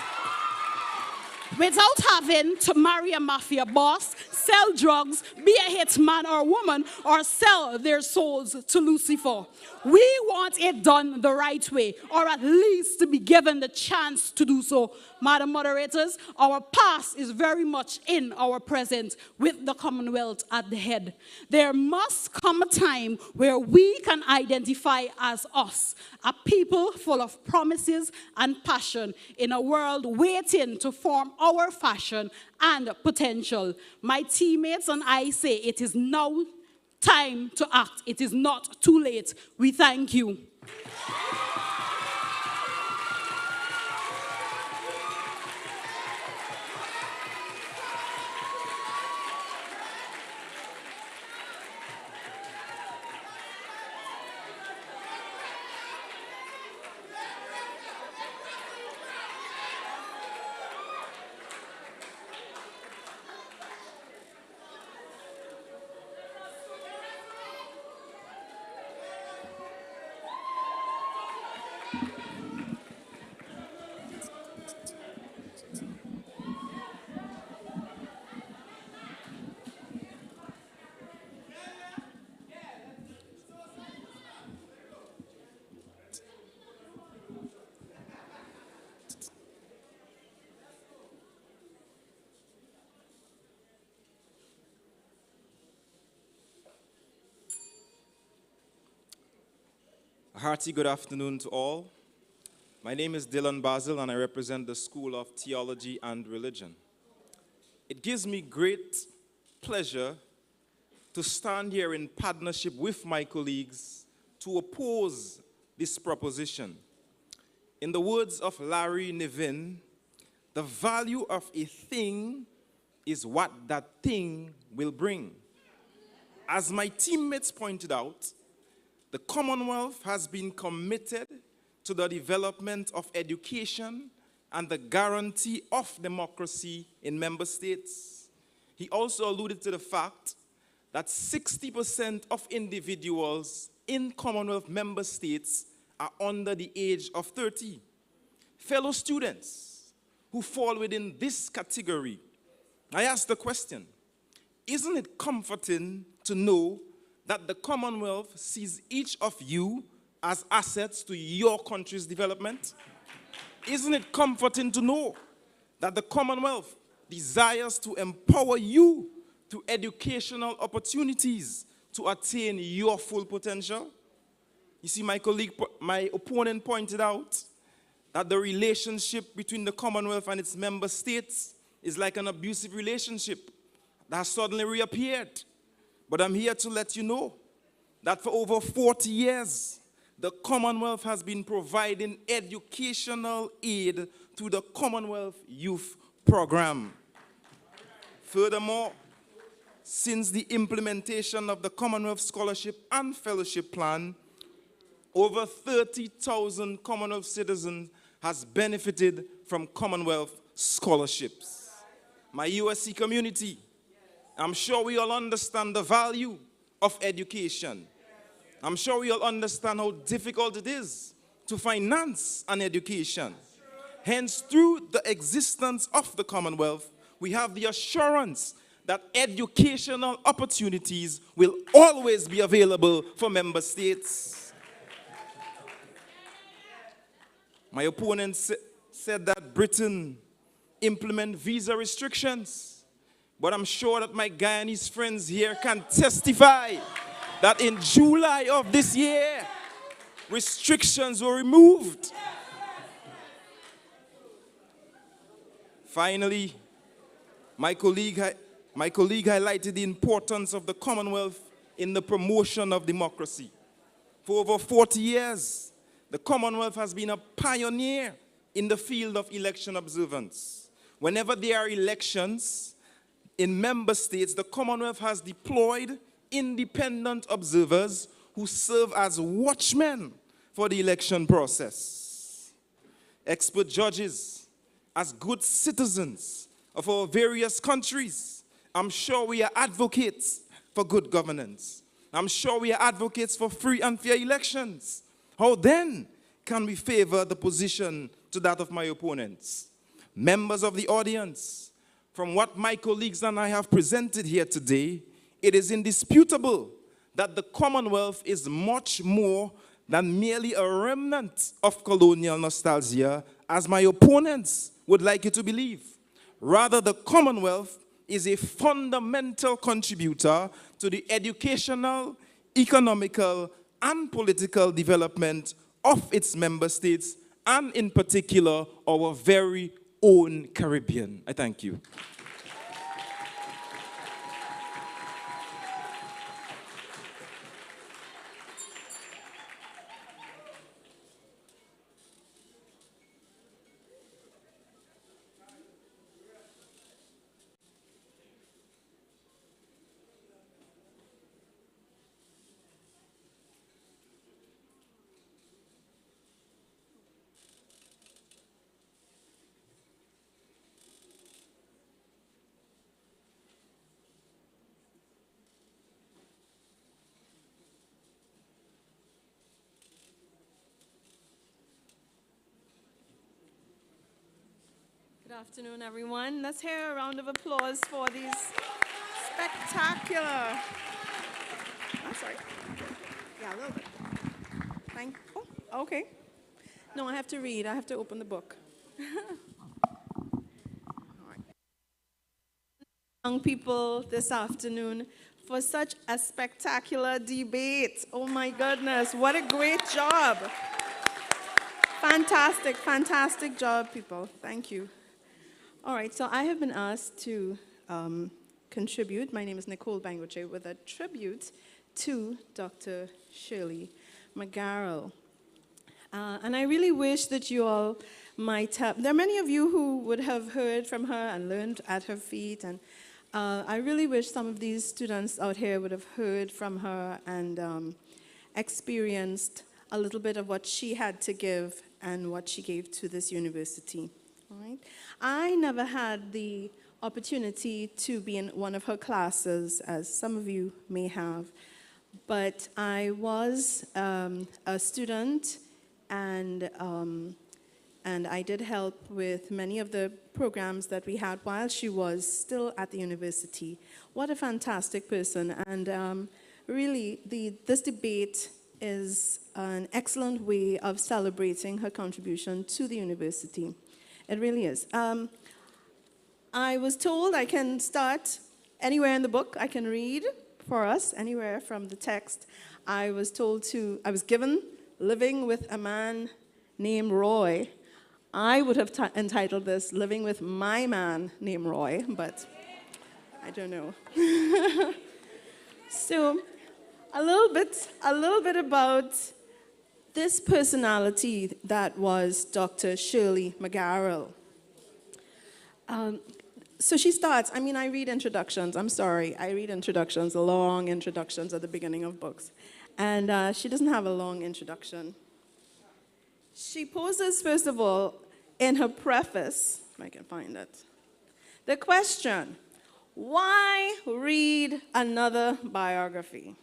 without having to marry a mafia boss, sell drugs, be a hitman or woman, or sell their souls to Lucifer. We want it done the right way, or at least to be given the chance to do so. Madam Moderators, our past is very much in our present with the Commonwealth at the head. There must come a time where we can identify as us, a people full of promises and passion in a world waiting to form our fashion and potential. My teammates and I say it is now time to act. It is not too late. We thank you.
hearty good afternoon to all. My name is Dylan Basil, and I represent the School of Theology and Religion. It gives me great pleasure to stand here in partnership with my colleagues to oppose this proposition. In the words of Larry Niven, the value of a thing is what that thing will bring. As my teammates pointed out, the Commonwealth has been committed to the development of education and the guarantee of democracy in member states. He also alluded to the fact that 60% of individuals in Commonwealth member states are under the age of 30. Fellow students who fall within this category, I ask the question, isn't it comforting to know that the Commonwealth sees each of you as assets to your country's development? Isn't it comforting to know that the Commonwealth desires to empower you through educational opportunities to attain your full potential? You see, my opponent pointed out that the relationship between the Commonwealth and its member states is like an abusive relationship that has suddenly reappeared. But I'm here to let you know that for over 40 years, the Commonwealth has been providing educational aid through the Commonwealth Youth Program. Furthermore, since the implementation of the Commonwealth Scholarship and Fellowship Plan, over 30,000 Commonwealth citizens has benefited from Commonwealth scholarships. My USC community, I'm sure we all understand the value of education. I'm sure we all understand how difficult it is to finance an education. Hence, through the existence of the Commonwealth, we have the assurance that educational opportunities will always be available for member states. My opponent said that Britain implement visa restrictions. But I'm sure that my Guyanese friends here can testify that in July of this year, restrictions were removed. Finally, my colleague highlighted the importance of the Commonwealth in the promotion of democracy. For over 40 years, the Commonwealth has been a pioneer in the field of election observance. Whenever there are elections in member states, the Commonwealth has deployed independent observers who serve as watchmen for the election process. Expert judges, as good citizens of our various countries, I'm sure we are advocates for good governance. I'm sure we are advocates for free and fair elections. How then can we favor the position to that of my opponents? Members of the audience, from what my colleagues and I have presented here today, it is indisputable that the Commonwealth is much more than merely a remnant of colonial nostalgia, as my opponents would like you to believe. Rather, the Commonwealth is a fundamental contributor to the educational, economical, and political development of its member states, and in particular, our very own Caribbean. I thank you.
Good afternoon, everyone. Let's hear a round of applause for these spectacular. I'm sorry. Yeah, a little bit. Oh, okay. No, I have to read. I have to open the book. All right. Young people this afternoon for such a spectacular debate. Oh my goodness, what a great job. Fantastic, fantastic job, people. Thank you. All right, so I have been asked to contribute. My name is Nicole Bangoche with a tribute to Dr. Shirley McGarrell. And I really wish that you all might have, there are many of you who would have heard from her and learned at her feet, and I really wish some of these students out here would have heard from her and experienced a little bit of what she had to give and what she gave to this university. All right? I never had the opportunity to be in one of her classes, as some of you may have, but I was a student, and I did help with many of the programs that we had while she was still at the university. What a fantastic person, and really this debate is an excellent way of celebrating her contribution to the university. It really is. I was told I can start anywhere in the book. I can read for us, anywhere from the text. I was given Living with a Man Named Roy. I would have entitled this Living with My Man Named Roy, but I don't know. So, a little bit about this personality that was Dr. Shirley McGarrell. So she starts, I read introductions, I'm sorry, I read introductions, long introductions at the beginning of books. And she doesn't have a long introduction. She poses, first of all, in her preface, if I can find it, the question, why read another biography?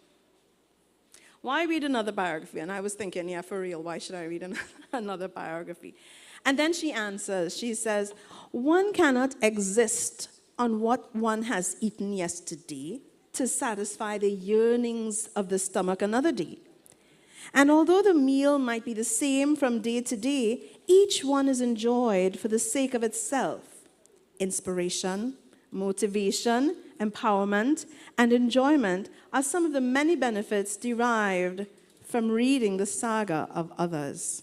Why read another biography? And I was thinking, yeah, for real, why should I read another biography? And then she answers, she says, one cannot exist on what one has eaten yesterday to satisfy the yearnings of the stomach another day. And although the meal might be the same from day to day, each one is enjoyed for the sake of itself. Inspiration, motivation, empowerment, and enjoyment are some of the many benefits derived from reading the saga of others.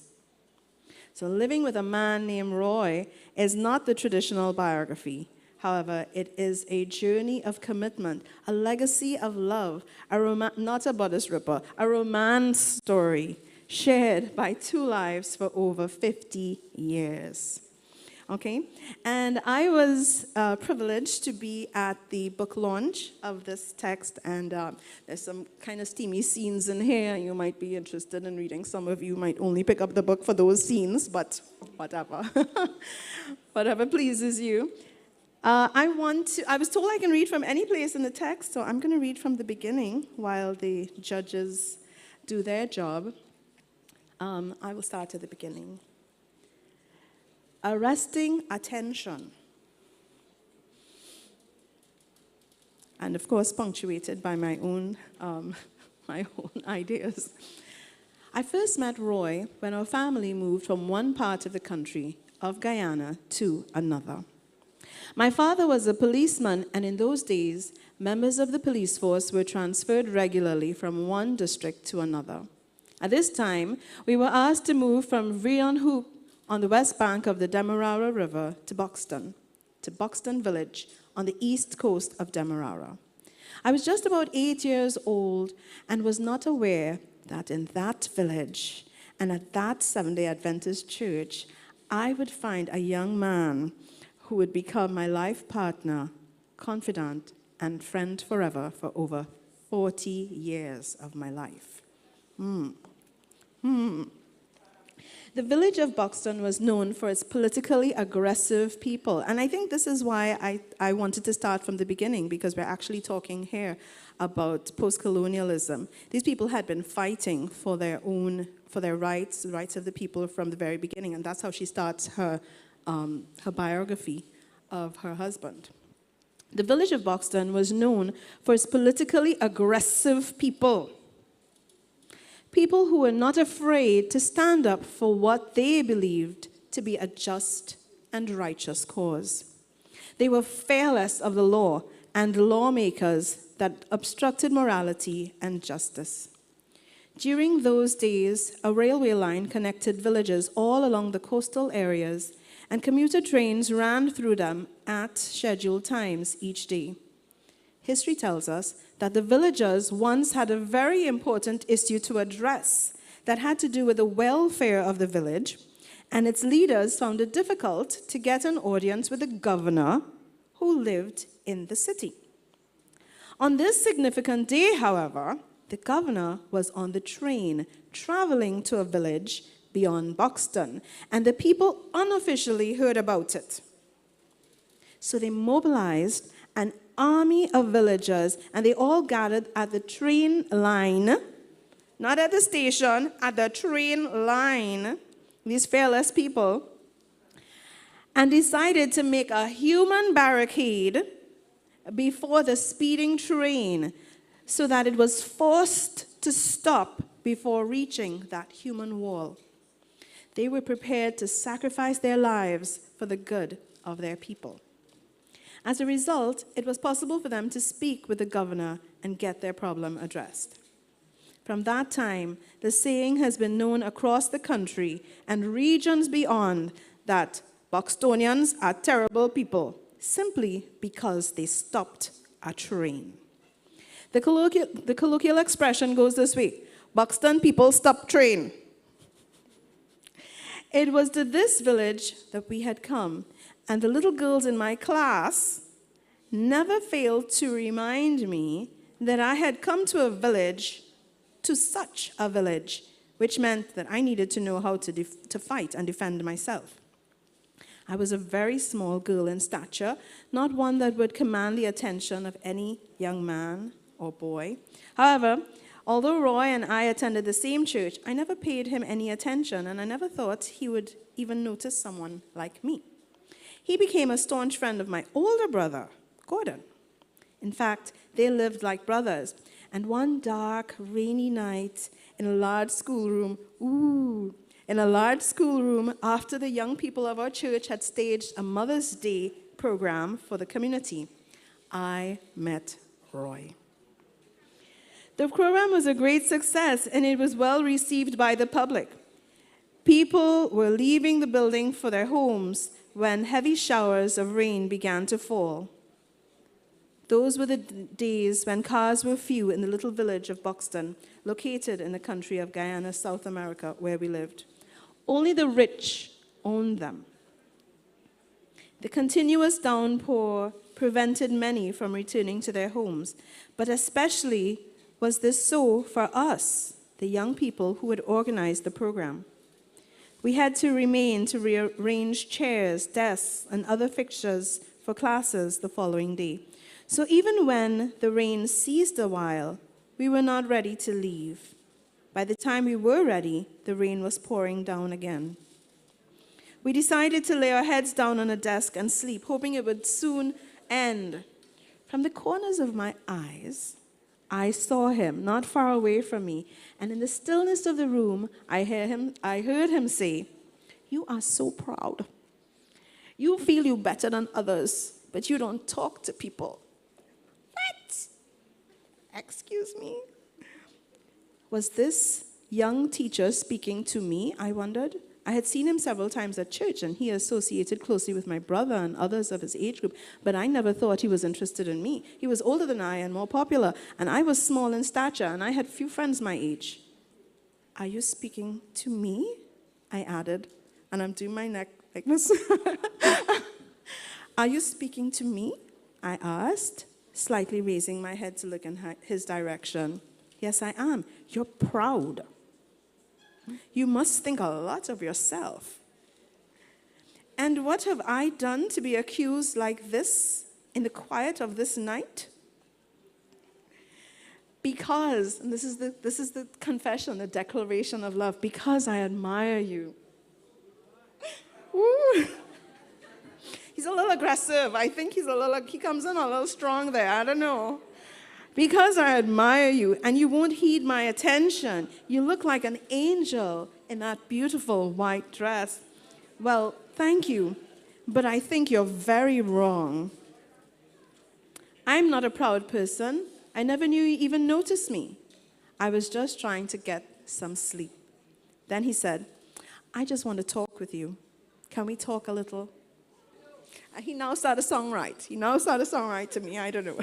So Living with a Man Named Roy is not the traditional biography. However, it is a journey of commitment, a legacy of love, not a bodice ripper, a romance story shared by two lives for over 50 years. Okay, and I was privileged to be at the book launch of this text, and there's some kind of steamy scenes in here. You might be interested in reading. Some of you might only pick up the book for those scenes, but whatever. Whatever pleases you. I was told I can read from any place in the text, so I'm going to read from the beginning while the judges do their job. I will start at the beginning. Arresting attention. And of course, punctuated by my own ideas. I first met Roy when our family moved from one part of the country, of Guyana, to another. My father was a policeman, and in those days, members of the police force were transferred regularly from one district to another. At this time, we were asked to move from Vrion Hoop on the west bank of the Demerara River to Buxton Village on the east coast of Demerara. I was just about 8 years old and was not aware that in that village and at that Seventh-day Adventist church, I would find a young man who would become my life partner, confidant, and friend forever for over 40 years of my life. The village of Buxton was known for its politically aggressive people. And I think this is why I wanted to start from the beginning, because we're actually talking here about post-colonialism. These people had been fighting for their rights, the rights of the people from the very beginning. And that's how she starts her biography of her husband. The village of Buxton was known for its politically aggressive people. People who were not afraid to stand up for what they believed to be a just and righteous cause. They were fearless of the law and lawmakers that obstructed morality and justice. During those days, a railway line connected villages all along the coastal areas, and commuter trains ran through them at scheduled times each day. History tells us that the villagers once had a very important issue to address that had to do with the welfare of the village, and its leaders found it difficult to get an audience with the governor who lived in the city. On this significant day, however, the governor was on the train traveling to a village beyond Buxton, and the people unofficially heard about it. So they mobilized an army of villagers, and they all gathered at the train line, not at the station, at the train line, these fearless people, and decided to make a human barricade before the speeding train so that it was forced to stop before reaching that human wall. They were prepared to sacrifice their lives for the good of their people. As a result, it was possible for them to speak with the governor and get their problem addressed. From that time, the saying has been known across the country and regions beyond that Buxtonians are terrible people, simply because they stopped a train. The colloquial expression goes this way: Buxton people stop train. It was to this village that we had come, and the little girls in my class never failed to remind me that I had come to a village, to such a village, which meant that I needed to know how to fight and defend myself. I was a very small girl in stature, not one that would command the attention of any young man or boy. However, although Roy and I attended the same church, I never paid him any attention, and I never thought he would even notice someone like me. He became a staunch friend of my older brother, Gordon. In fact, they lived like brothers, and one dark, rainy night in a large schoolroom, after the young people of our church had staged a Mother's Day program for the community, I met Roy. The program was a great success, and it was well received by the public. People were leaving the building for their homes when heavy showers of rain began to fall. Those were the days when cars were few in the little village of Buxton, located in the country of Guyana, South America, where we lived. Only the rich owned them. The continuous downpour prevented many from returning to their homes, but especially was this so for us, the young people who had organized the program. We had to remain to rearrange chairs, desks, and other fixtures for classes the following day. So even when the rain ceased a while, we were not ready to leave. By the time we were ready, the rain was pouring down again. We decided to lay our heads down on a desk and sleep, hoping it would soon end. From the corners of my eyes, I saw him not far away from me, and in the stillness of the room, I heard him say, "You are so proud. You feel you're better than others, but you don't talk to people." What? Excuse me? Was this young teacher speaking to me, I wondered? I had seen him several times at church, and he associated closely with my brother and others of his age group, but I never thought he was interested in me. He was older than I and more popular, and I was small in stature, and I had few friends my age. "Are you speaking to me?" I added, and I'm doing my neck like this. "Are you speaking to me?" I asked, slightly raising my head to look in his direction. "Yes, I am. You're proud. You must think a lot of yourself. And what have I done to be accused like this in the quiet of this night? Because," and this is the confession, the declaration of love, "because I admire you." Woo. He's a little aggressive. I think he comes in a little strong there. I don't know. "Because I admire you, and you won't heed my attention. You look like an angel in that beautiful white dress." "Well, thank you, but I think you're very wrong." I'm not a proud person. I never knew you even noticed me. I was just trying to get some sleep. Then he said, I just want to talk with you. Can we talk a little? And he now started to songwrite. He now started to songwrite to me. I don't know.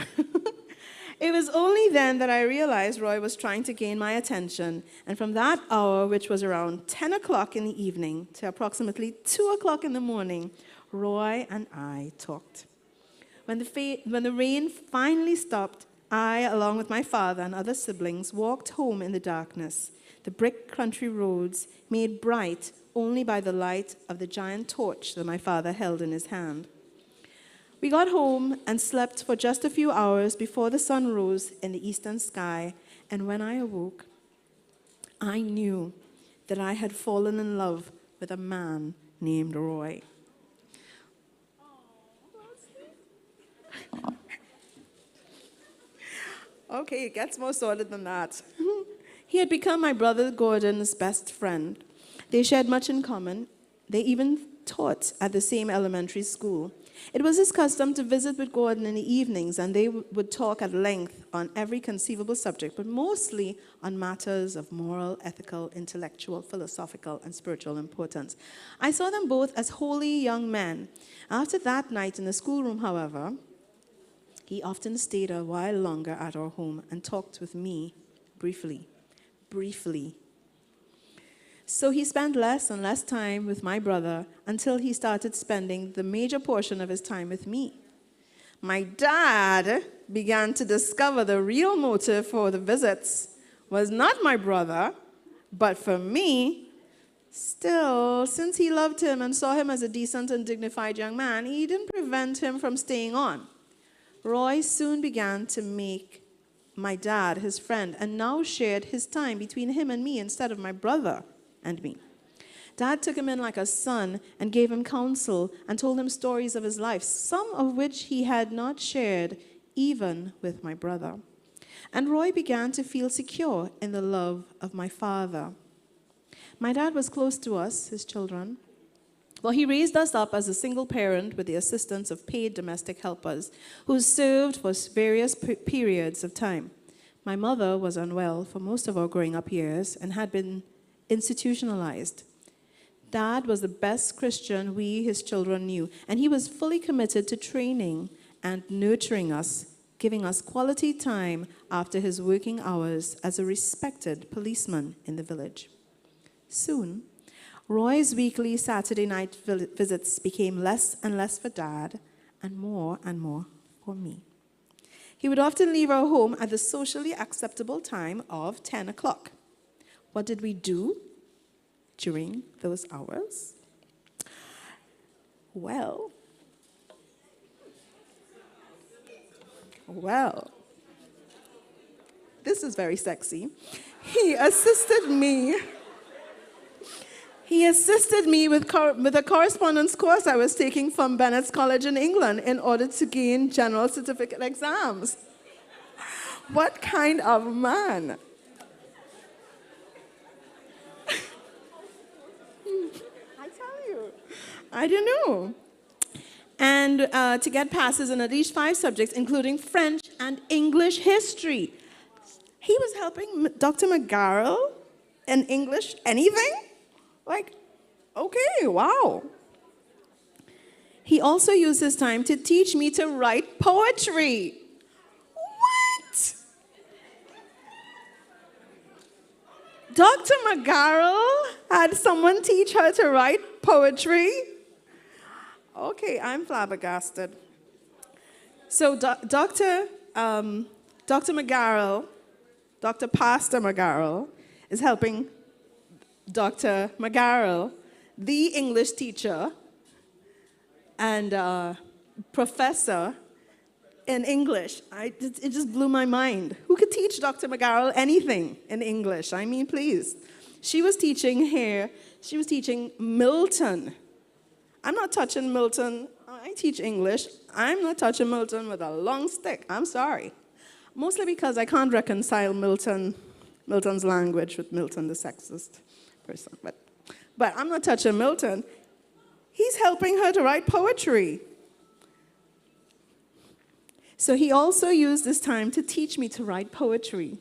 It was only then that I realized Roy was trying to gain my attention. And from that hour, which was around 10 o'clock in the evening to approximately 2 o'clock in the morning, Roy and I talked. When the rain finally stopped, I, along with my father and other siblings, walked home in the darkness, the brick country roads made bright only by the light of the giant torch that my father held in his hand. We got home and slept for just a few hours before the sun rose in the eastern sky, and when I awoke, I knew that I had fallen in love with a man named Roy. Okay, it gets more sordid than that. He had become my brother Gordon's best friend. They shared much in common. They even taught at the same elementary school. It was his custom to visit with Gordon in the evenings, and they would talk at length on every conceivable subject, but mostly on matters of moral, ethical, intellectual, philosophical, and spiritual importance. I saw them both as holy young men. After that night in the schoolroom, however, he often stayed a while longer at our home and talked with me briefly. So he spent less and less time with my brother until he started spending the major portion of his time with me. My dad began to discover the real motive for the visits was not my brother, but for me. Still, since he loved him and saw him as a decent and dignified young man, he didn't prevent him from staying on. Roy soon began to make my dad his friend and now shared his time between him and me instead of my brother and me. Dad took him in like a son and gave him counsel and told him stories of his life, some of which he had not shared even with my brother. And Roy began to feel secure in the love of my father. My dad was close to us, his children. Well, he raised us up as a single parent with the assistance of paid domestic helpers who served for various periods of time. My mother was unwell for most of our growing up years and had been institutionalized. Dad was the best Christian we, his children, knew, and he was fully committed to training and nurturing us, giving us quality time after his working hours as a respected policeman in the village. Soon, Roy's weekly Saturday night visits became less and less for Dad and more for me. He would often leave our home at the socially acceptable time of 10 o'clock. What did we do during those hours? Well, this is very sexy. He assisted me with a correspondence course I was taking from Bennett's College in England in order to gain general certificate exams. What kind of man? I tell you, I don't know. And to get passes in at least 5 subjects, including French and English history. He was helping Dr. McGarrell in English, anything? Like, okay, wow. He also used his time to teach me to write poetry. What? Dr. McGarrell had someone teach her to write poetry? Okay, I'm flabbergasted. So Dr. McGarrell, Dr. Pastor McGarrell, is helping Dr. McGarrell, the English teacher and professor in English. It just blew my mind. Who could teach Dr. McGarrell anything in English? I mean, please. She was teaching Milton. I'm not touching Milton. I teach English. I'm not touching Milton with a long stick. I'm sorry. Mostly because I can't reconcile Milton's language with Milton the sexist person. But I'm not touching Milton. He's helping her to write poetry. So he also used this time to teach me to write poetry.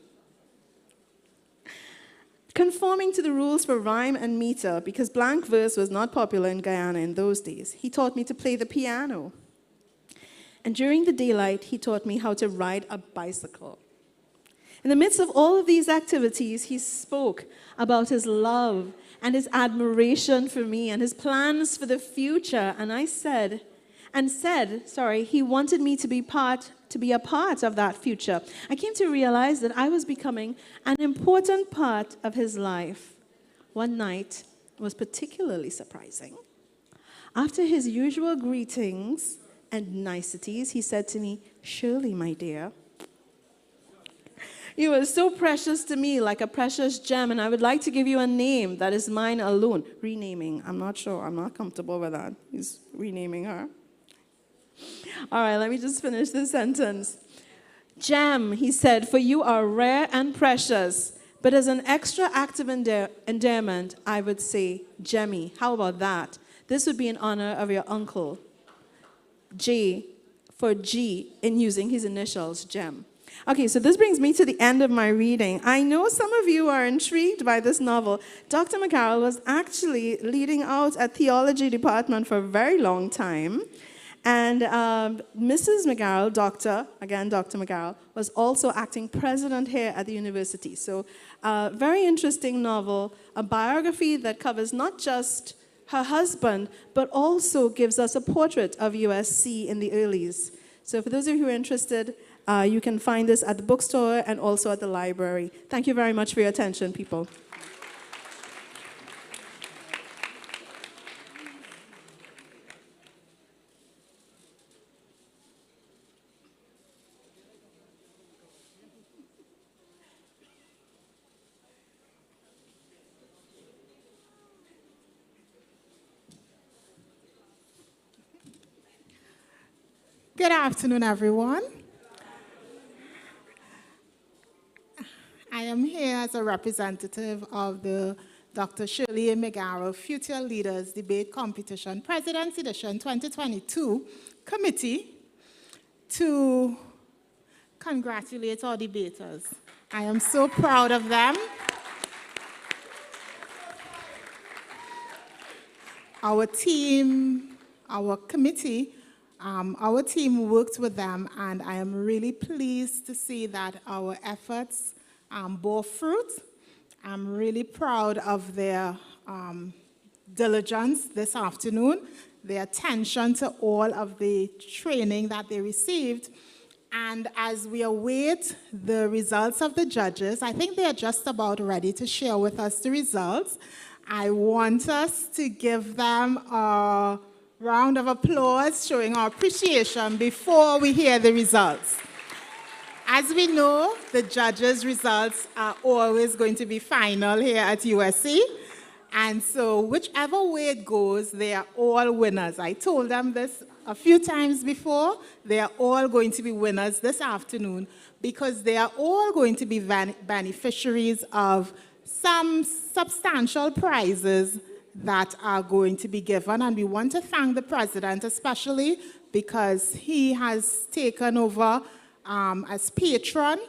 Conforming to the rules for rhyme and meter, because blank verse was not popular in Guyana in those days, he taught me to play the piano. And during the daylight, he taught me how to ride a bicycle. In the midst of all of these activities, he spoke about his love and his admiration for me and his plans for the future. And he wanted me to be a part of that future. I came to realize that I was becoming an important part of his life. One night was particularly surprising. After his usual greetings and niceties, he said to me, "Shirley, my dear, you are so precious to me, like a precious gem, and I would like to give you a name that is mine alone." Renaming, I'm not sure, I'm not comfortable with that. He's renaming her. All right, let me just finish this sentence. "Gem," he said, "for you are rare and precious, but as an extra act of endearment, I would say Gemmy. How about that? This would be in honor of your uncle, J for G, in using his initials, Gem." Okay, so this brings me to the end of my reading. I know some of you are intrigued by this novel. Dr. McGarrell was actually leading out a theology department for a very long time. And Mrs. McGarrell, Dr. McGarrell, was also acting president here at the university. So very interesting novel, a biography that covers not just her husband, but also gives us a portrait of USC in the earlies. So for those of you who are interested, you can find this at the bookstore and also at the library. Thank you very much for your attention, people.
Good afternoon, everyone. I am here as a representative of the Dr. Shirley McGarrell Future Leaders Debate Competition President's Edition 2022 Committee to congratulate our debaters. I am so proud of them. Our team, our committee, our team worked with them, and I am really pleased to see that our efforts bore fruit. I'm really proud of their diligence this afternoon, their attention to all of the training that they received. And as we await the results of the judges, I think they are just about ready to share with us the results. I want us to give them a round of applause showing our appreciation before we hear the results. As we know, the judges' results are always going to be final here at USC. And so whichever way it goes, they are all winners. I told them this a few times before. They are all going to be winners this afternoon because they are all going to be beneficiaries of some substantial prizes that are going to be given. And we want to thank the president especially because he has taken over as patron,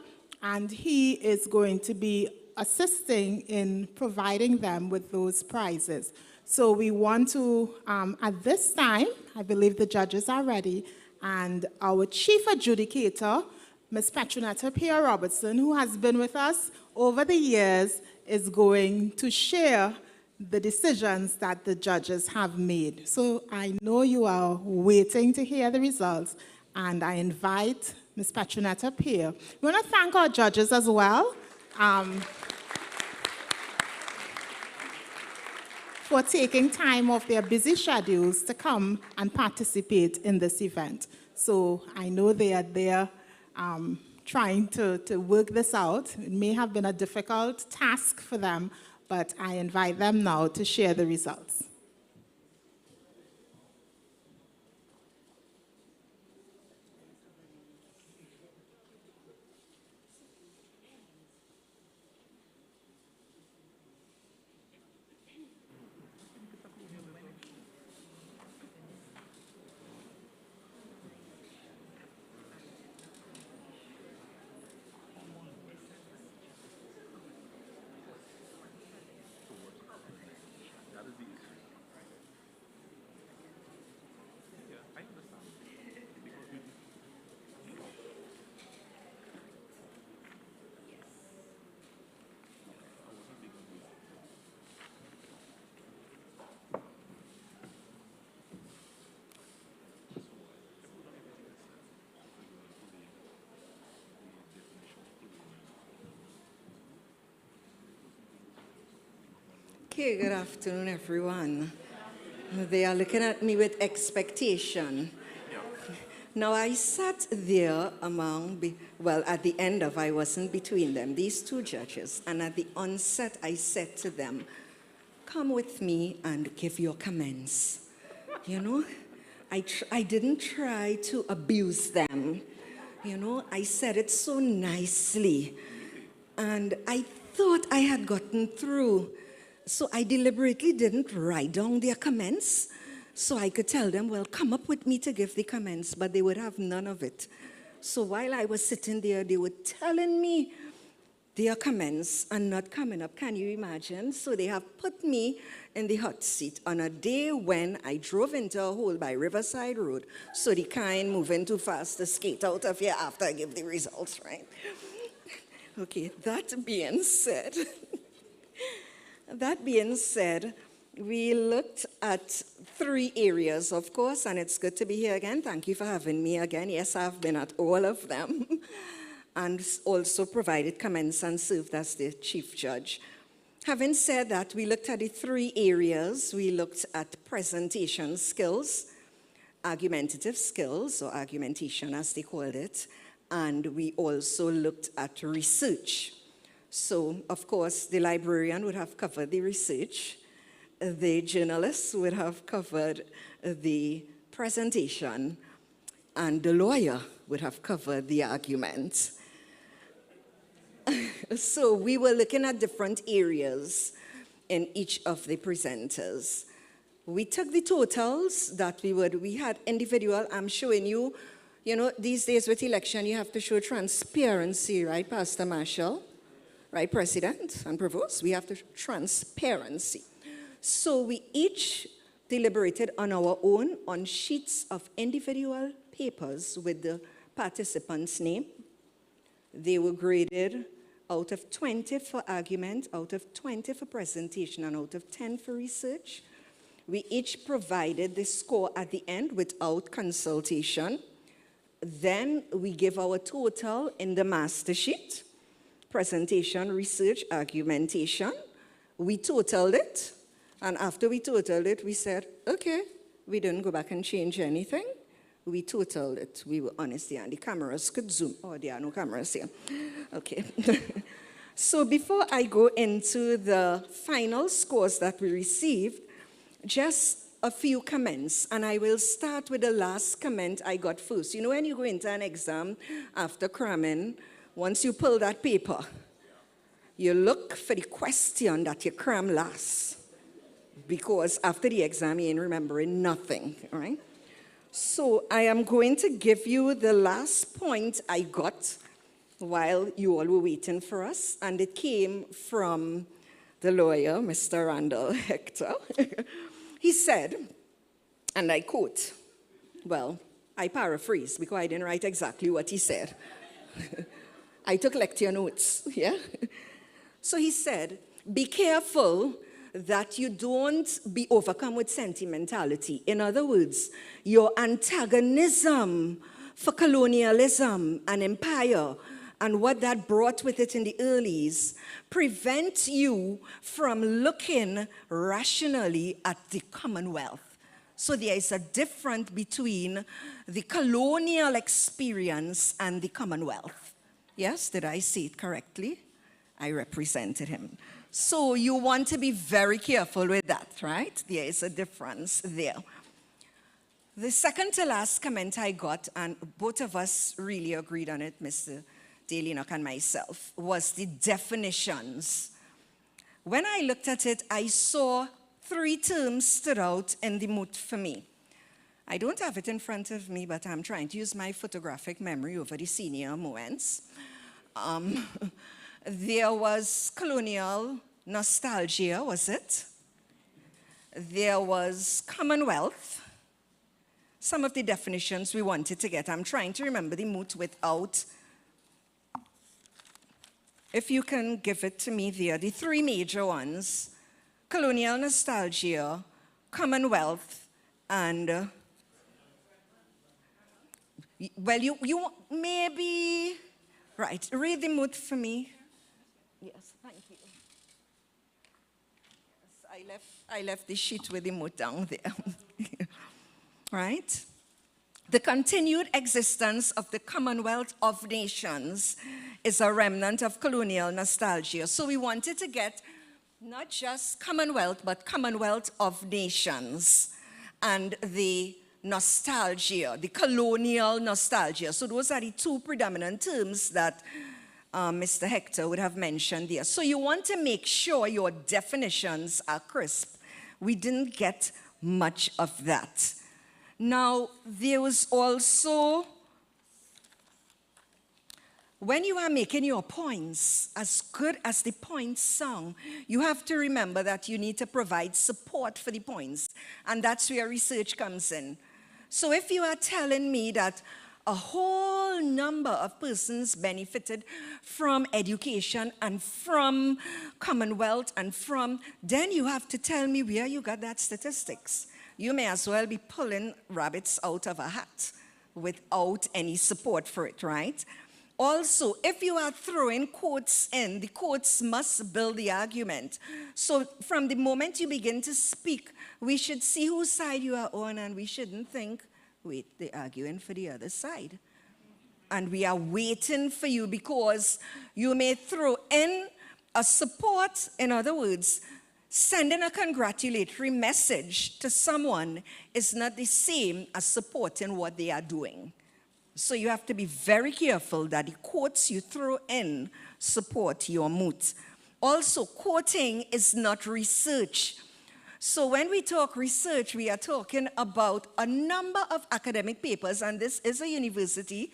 and he is going to be assisting in providing them with those prizes. So we want to, at this time, I believe the judges are ready, and our chief adjudicator, Ms. Petronetta Pierre-Robertson, who has been with us over the years, is going to share the decisions that the judges have made. So I know you are waiting to hear the results, and I invite Ms. Petronetta Pierre. We want to thank our judges as well for taking time off their busy schedules to come and participate in this event. So I know they are there trying to work this out. It may have been a difficult task for them, but I invite them now to share the results.
Okay, good afternoon, everyone. They are looking at me with expectation. Now, I sat there at the end of, I wasn't between them, these two judges, and at the onset, I said to them, come with me and give your comments. You know, I didn't try to abuse them. You know, I said it so nicely. And I thought I had gotten through. So I deliberately didn't write down their comments so I could tell them, well, come up with me to give the comments, but they would have none of it. So while I was sitting there, they were telling me their comments and not coming up. Can you imagine? So they have put me in the hot seat on a day when I drove into a hole by Riverside Road, so they can't move in too fast to skate out of here after I give the results, right? Okay, that being said, we looked at 3 areas, of course, and it's good to be here again. Thank you for having me again. Yes, I've been at all of them, and also provided comments and served as the chief judge. Having said that, we looked at the 3 areas. We looked at presentation skills, argumentative skills, or argumentation as they called it, and we also looked at research. So, of course, the librarian would have covered the research. The journalist would have covered the presentation, and the lawyer would have covered the argument. So we were looking at different areas in each of the presenters. We took the totals that we had individual. I'm showing you, you know, these days with election, you have to show transparency, right, Pastor Marshall? Right, President and Provost? We have to transparency. So we each deliberated on our own on sheets of individual papers with the participant's name. They were graded out of 20 for argument, out of 20 for presentation, and out of 10 for research. We each provided the score at the end without consultation. Then we give our total in the master sheet. Presentation, research, argumentation. We totaled it, and after we totaled it, we said, okay, we didn't go back and change anything. We totaled it. We were honest here, and the cameras could zoom. Oh, there are no cameras here. Okay. So before I go into the final scores that we received, just a few comments, and I will start with the last comment I got first. You know, when you go into an exam after cramming, once you pull that paper, you look for the question that you cram last, because after the exam, you ain't remembering nothing, all right? So I am going to give you the last point I got while you all were waiting for us, and it came from the lawyer, Mr. Randall Hector. He said, and I quote, well, I paraphrase because I didn't write exactly what he said. I took lecture notes, yeah? So he said, be careful that you don't be overcome with sentimentality. In other words, your antagonism for colonialism and empire and what that brought with it in the earlys prevent you from looking rationally at the Commonwealth. So there is a difference between the colonial experience and the Commonwealth. Yes, did I say it correctly? I represented him. So you want to be very careful with that, right? There is a difference there. The second to last comment I got, and both of us really agreed on it, Mr. Dalenock and myself, was the definitions. When I looked at it, I saw 3 terms stood out in the moot for me. I don't have it in front of me, but I'm trying to use my photographic memory over the senior moments. There was colonial nostalgia, was it? There was Commonwealth. Some of the definitions we wanted to get. I'm trying to remember the moot without. If you can give it to me there, the 3 major ones: colonial nostalgia, Commonwealth, and well, you maybe, right, read the moot for me. Yes, thank you. Yes, I left the sheet with the moot down there. Right? The continued existence of the Commonwealth of Nations is a remnant of colonial nostalgia. So we wanted to get not just Commonwealth, but Commonwealth of Nations and the nostalgia, the colonial nostalgia. So those are the two predominant terms that Mr. Hector would have mentioned there. So you want to make sure your definitions are crisp. We didn't get much of that. Now, there was also, when you are making your points, as good as the points sound, you have to remember that you need to provide support for the points. And that's where research comes in. So if you are telling me that a whole number of persons benefited from education and from Commonwealth and from, then you have to tell me where you got that statistics. You may as well be pulling rabbits out of a hat without any support for it, right? Also, if you are throwing quotes in, the quotes must build the argument. So from the moment you begin to speak, we should see whose side you are on, and we shouldn't think, wait, they're arguing for the other side. And we are waiting for you because you may throw in a support, in other words, sending a congratulatory message to someone is not the same as supporting what they are doing. So you have to be very careful that the quotes you throw in support your moot. Also, quoting is not research. So when we talk research, we are talking about a number of academic papers, and this is a university.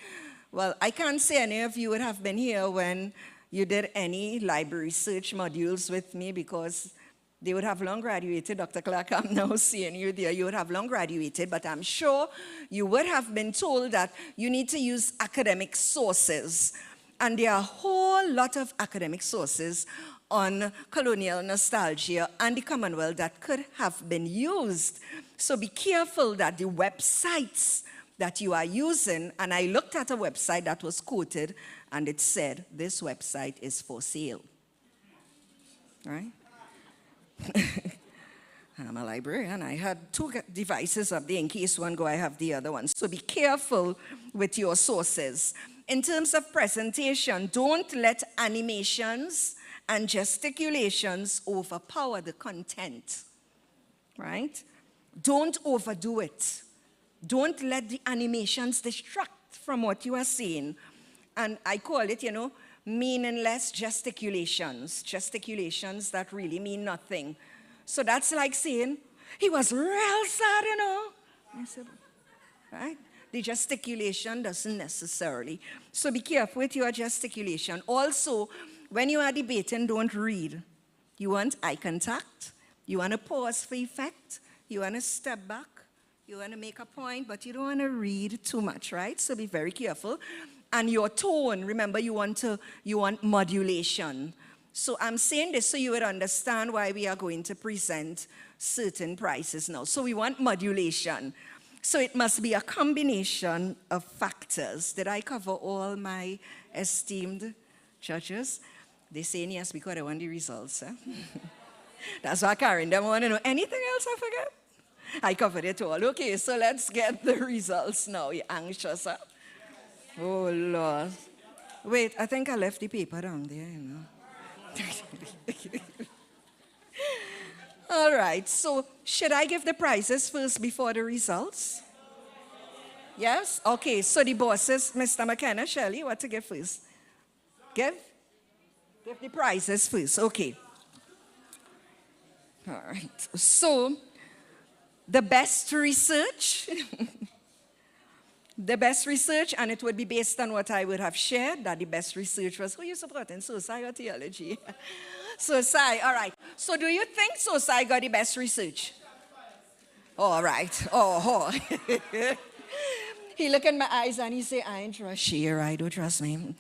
Well, I can't say any of you would have been here when you did any library research modules with me, because they would have long graduated. Dr. Clark, I'm now seeing you there. You would have long graduated, but I'm sure you would have been told that you need to use academic sources. And there are a whole lot of academic sources on colonial nostalgia and the Commonwealth that could have been used. So be careful that the websites that you are using, and I looked at a website that was quoted, and it said, this website is for sale. Right? I'm a librarian. I had two devices up there. In case one go, I have the other one. So be careful with your sources. In terms of presentation, don't let animations and gesticulations overpower the content, right? Don't overdo it. Don't let the animations distract from what you are saying. And I call it, meaningless gesticulations, gesticulations that really mean nothing. So that's like saying, he was real sad, I said, right? The gesticulation doesn't necessarily. So be careful with your gesticulation. Also, when you are debating, don't read. You want eye contact. You want to pause for effect. You want to step back. You want to make a point, but you don't want to read too much, right? So be very careful. And your tone, remember, you want modulation. So I'm saying this so you would understand why we are going to present certain prices now. So we want modulation. So it must be a combination of factors. Did I cover all my esteemed judges? They say yes because I want the results. That's why Karen, they want to know anything else I forget? I covered it all. Okay, so let's get the results now. You're anxious, huh? Oh, Lord. Wait, I think I left the paper down there, All right, so should I give the prizes first before the results? Yes? Okay, so the bosses, Mr. McKenna, Shirley, what to give first? Give the prizes first, okay. All right, so the best research, and it would be based on what I would have shared, that the best research was, who you supporting, Society or Theology? Society, all right. So do you think Society got the best research? All right, oh. He look in my eyes and he say, I ain't trust you, I don't trust me.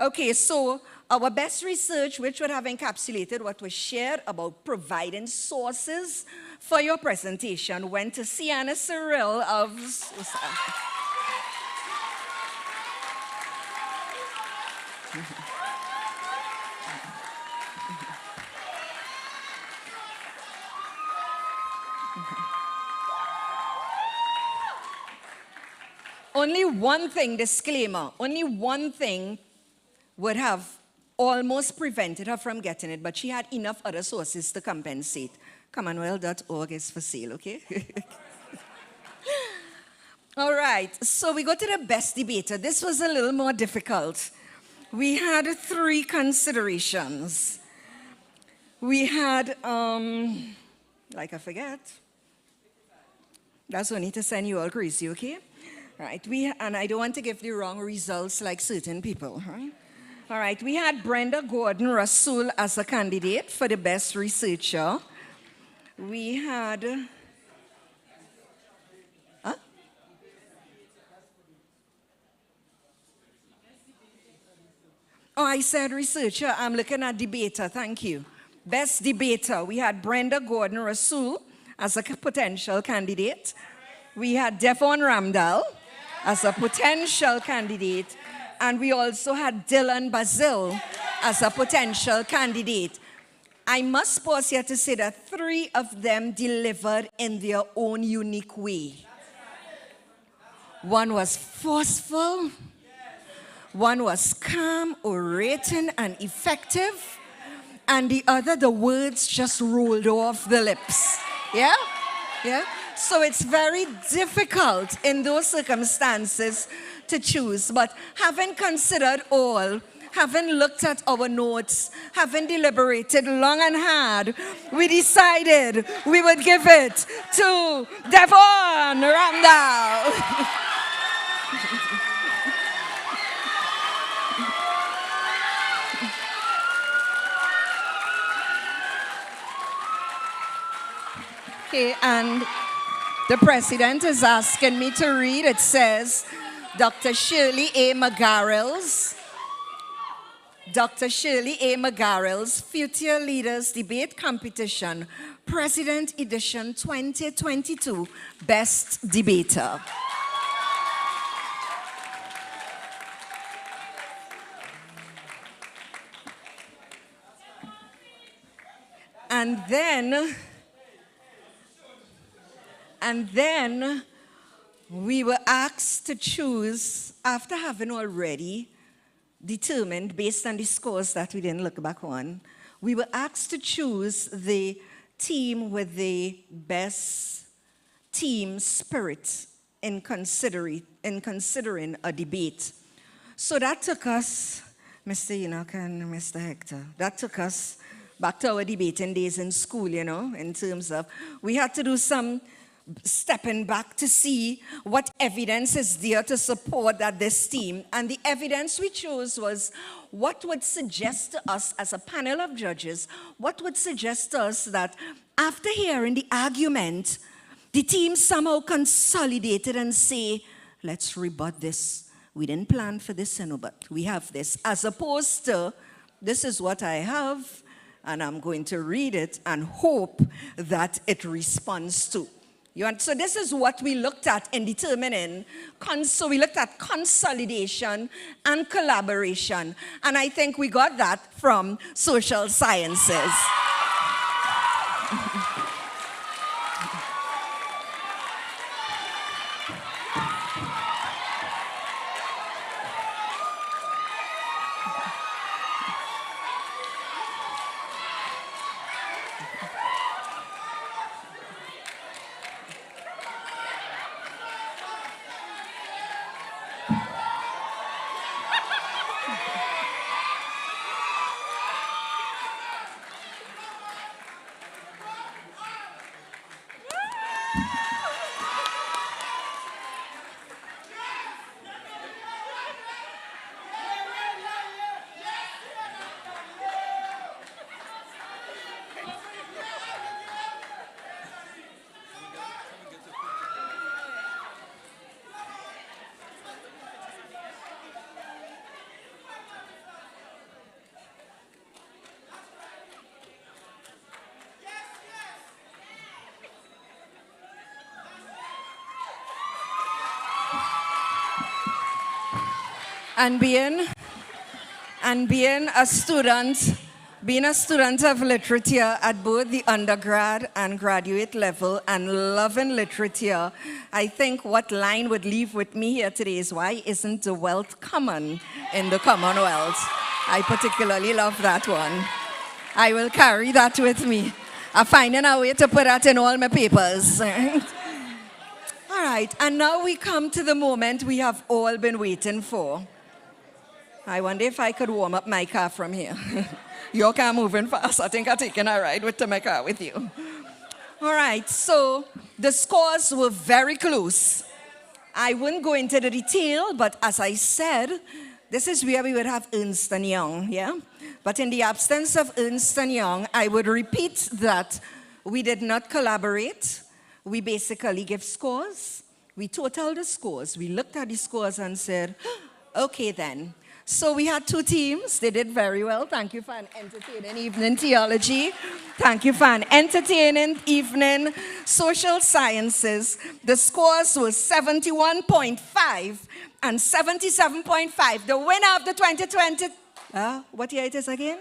Okay, so our best research, which would have encapsulated what was shared about providing sources for your presentation, went to Sienna Cyril of Society. only one thing, disclaimer, only one thing would have almost prevented her from getting it, but she had enough other sources to compensate. Commonwealth.org is for sale, okay? All right, so we go to the best debater. This was a little more difficult. We had 3 considerations. We had, like I forget. That's only to send you all crazy, okay? All right, and I don't want to give the wrong results like certain people, right? All right, we had Brenda Gordon Rasool as a candidate for the best researcher. We had, huh? Oh, I said researcher. I'm looking at debater. Thank you. Best debater. We had Brenda Gordon Rasool as a potential candidate. We had Devon Ramdal as a potential candidate. And we also had Dylan Basil as a potential candidate. I must pause here to say that 3 of them delivered in their own unique way. One was forceful. One was calm, orating, and effective. And the other, the words just rolled off the lips. Yeah? Yeah? So it's very difficult in those circumstances to choose. But having considered all, having looked at our notes, having deliberated long and hard, we decided we would give it to Devon Ramdal. Okay, and the president is asking me to read. It says, Dr. Shirley A. McGarrell's Future Leaders Debate Competition, President Edition 2022, Best Debater. And then we were asked to choose, after having already determined, based on the scores that we didn't look back on, we were asked to choose the team with the best team spirit in considering a debate. So that took us, Mr. Enoch and Mr. Hector, that took us back to our debating days in school, you know, in terms of, we had to do some stepping back to see what evidence is there to support that this team. And the evidence we chose was what would suggest to us as a panel of judges, what would suggest to us that after hearing the argument, the team somehow consolidated and say, let's rebut this. We didn't plan for this, but we have this. As opposed to, this is what I have, and I'm going to read it and hope that it responds to. So this is what we looked at in determining. So we looked at consolidation and collaboration. And I think we got that from social sciences. And being a student Being a student of literature at both the undergrad and graduate level and loving literature, I think what line would leave with me here today is, why isn't the wealth common in the Commonwealth? I particularly love that one. I will carry that with me. I'm finding a way to put that in all my papers. All right, and now we come to the moment we have all been waiting for. I wonder if I could warm up my car from here. Your car moving fast. I think I'm taking a ride to my car with you. All right, so the scores were very close. I wouldn't go into the detail, but as I said, this is where we would have Ernst & Young, yeah? But in the absence of Ernst & Young, I would repeat that we did not collaborate. We basically give scores. We totaled the scores. We looked at the scores and said, okay then. So we had two teams. They did very well. Thank you for an entertaining evening, Theology. Thank you for an entertaining evening, Social Sciences. The scores were 71.5 and 77.5. The winner of the 2020, what year it is again?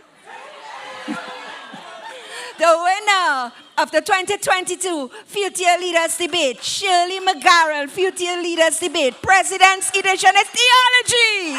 The winner of the 2022 Future Leaders Debate, Shirley McGarrell, Future Leaders Debate, President's Edition is Theology.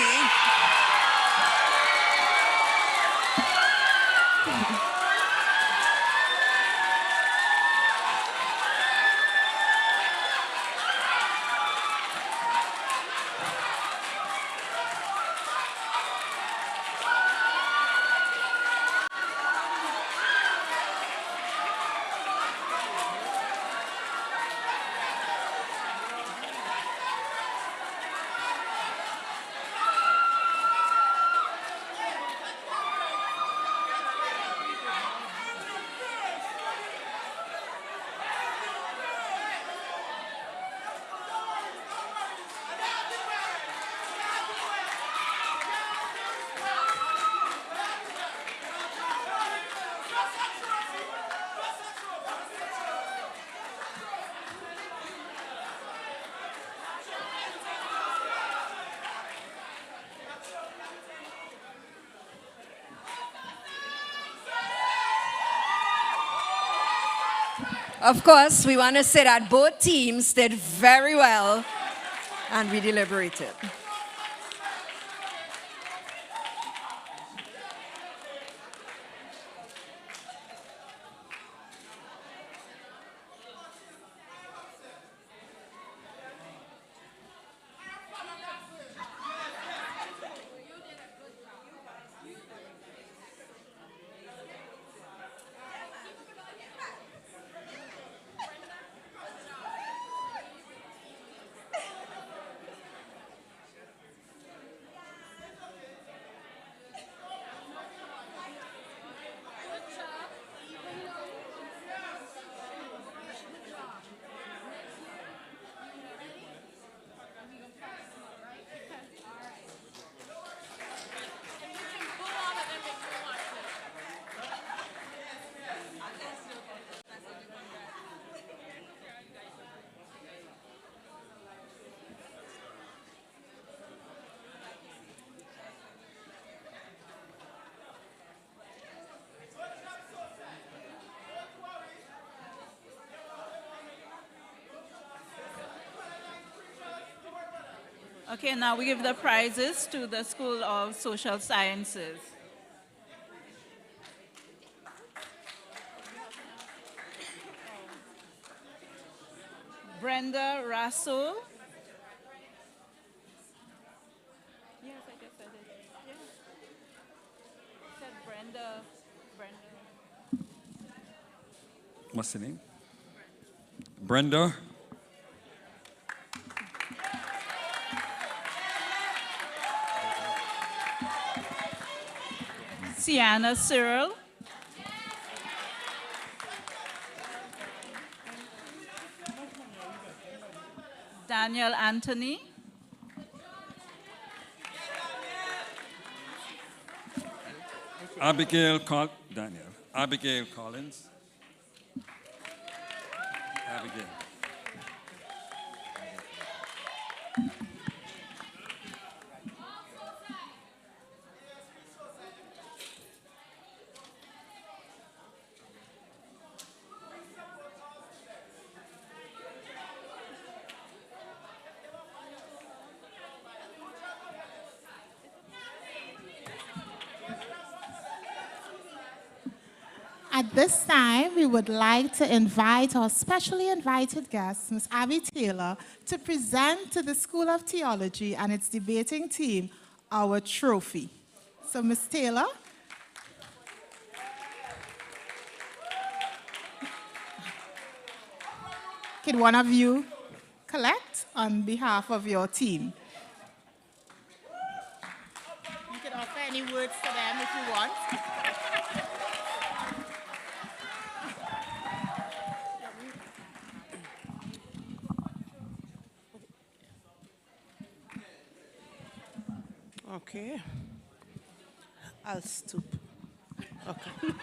Of course, we want to say that both teams did very well, and we deliberated.
Okay, now we give the prizes to the School of Social Sciences. Brenda Rasso. Yes, I just said it. Yeah. Said Brenda.
What's the name? Brenda.
Sienna Cyril. Daniel Anthony.
Abigail Collins. Abigail.
At this time, we would like to invite our specially invited guest, Ms. Abby Taylor, to present to the School of Theology and its debating team our trophy. So, Ms. Taylor. Can one of you collect on behalf of your team? You can offer any words to them if you want.
Okay. I'll stoop. Okay.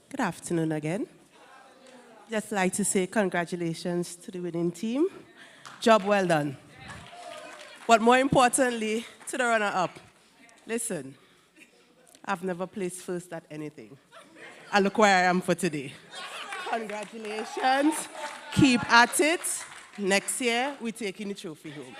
Good afternoon again. Just like to say congratulations to the winning team. Job well done. But more importantly, to the runner-up. Listen, I've never placed first at anything. And look where I am for today. Congratulations. Keep at it. Next year, we're taking the trophy home.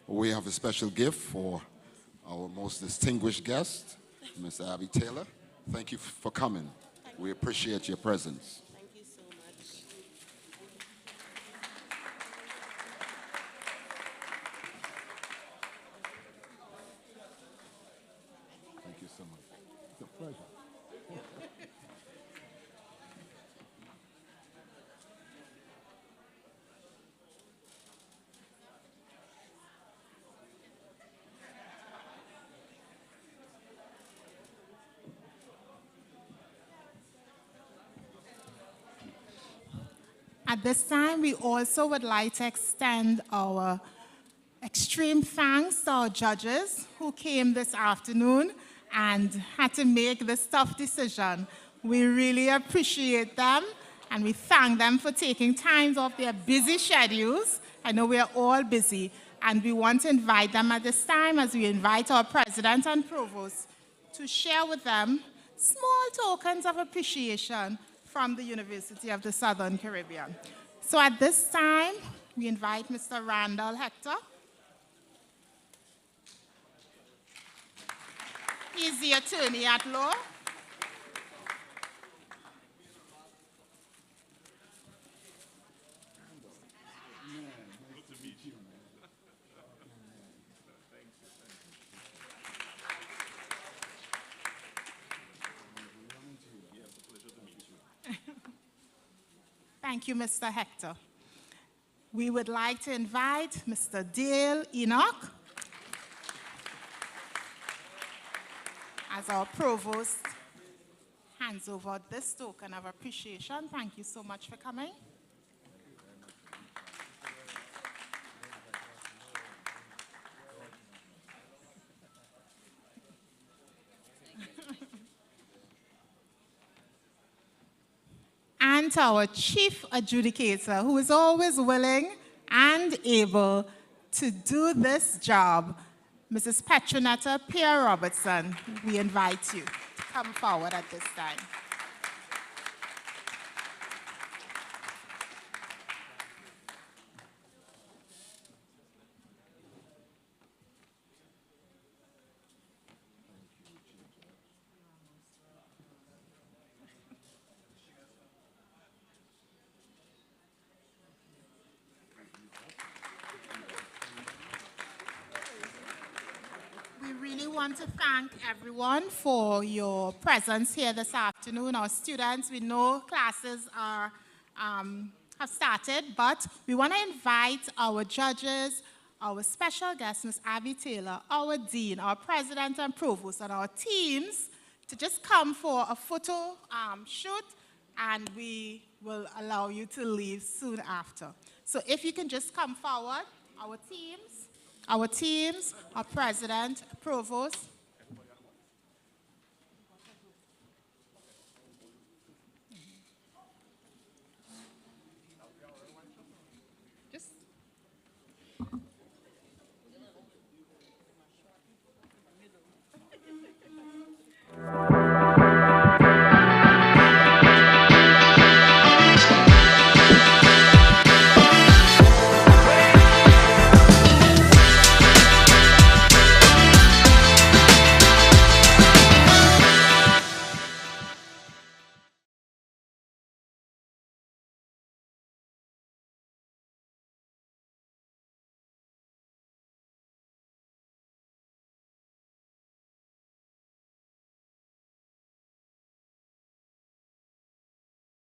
We have a special gift for our most distinguished guest, Ms. Abby Taylor. Thank you for coming. We appreciate your presence.
Thank you so much.
Thank you so much. It's a pleasure.
At this time, we also would like to extend our extreme thanks to our judges who came this afternoon and had to make this tough decision. We really appreciate them, and we thank them for taking time off their busy schedules. I know we are all busy, and we want to invite them at this time as we invite our president and provost to share with them small tokens of appreciation from the University of the Southern Caribbean. So at this time, we invite Mr. Randall Hector. He's the attorney at law. Thank you, Mr. Hector. We would like to invite Mr. Dale Enoch as our provost hands over this token of appreciation. Thank you so much for coming. And to our chief adjudicator, who is always willing and able to do this job, Mrs. Petronetta Pierre Robertson, we invite you to come forward at this time. We really want to thank everyone for your presence here this afternoon. Our students, we know classes are, have started, but we want to invite our judges, our special guest, Ms. Abby Taylor, our dean, our president and provost, and our teams to just come for a photo shoot, and we will allow you to leave soon after. So if you can just come forward, our teams, our president, provost,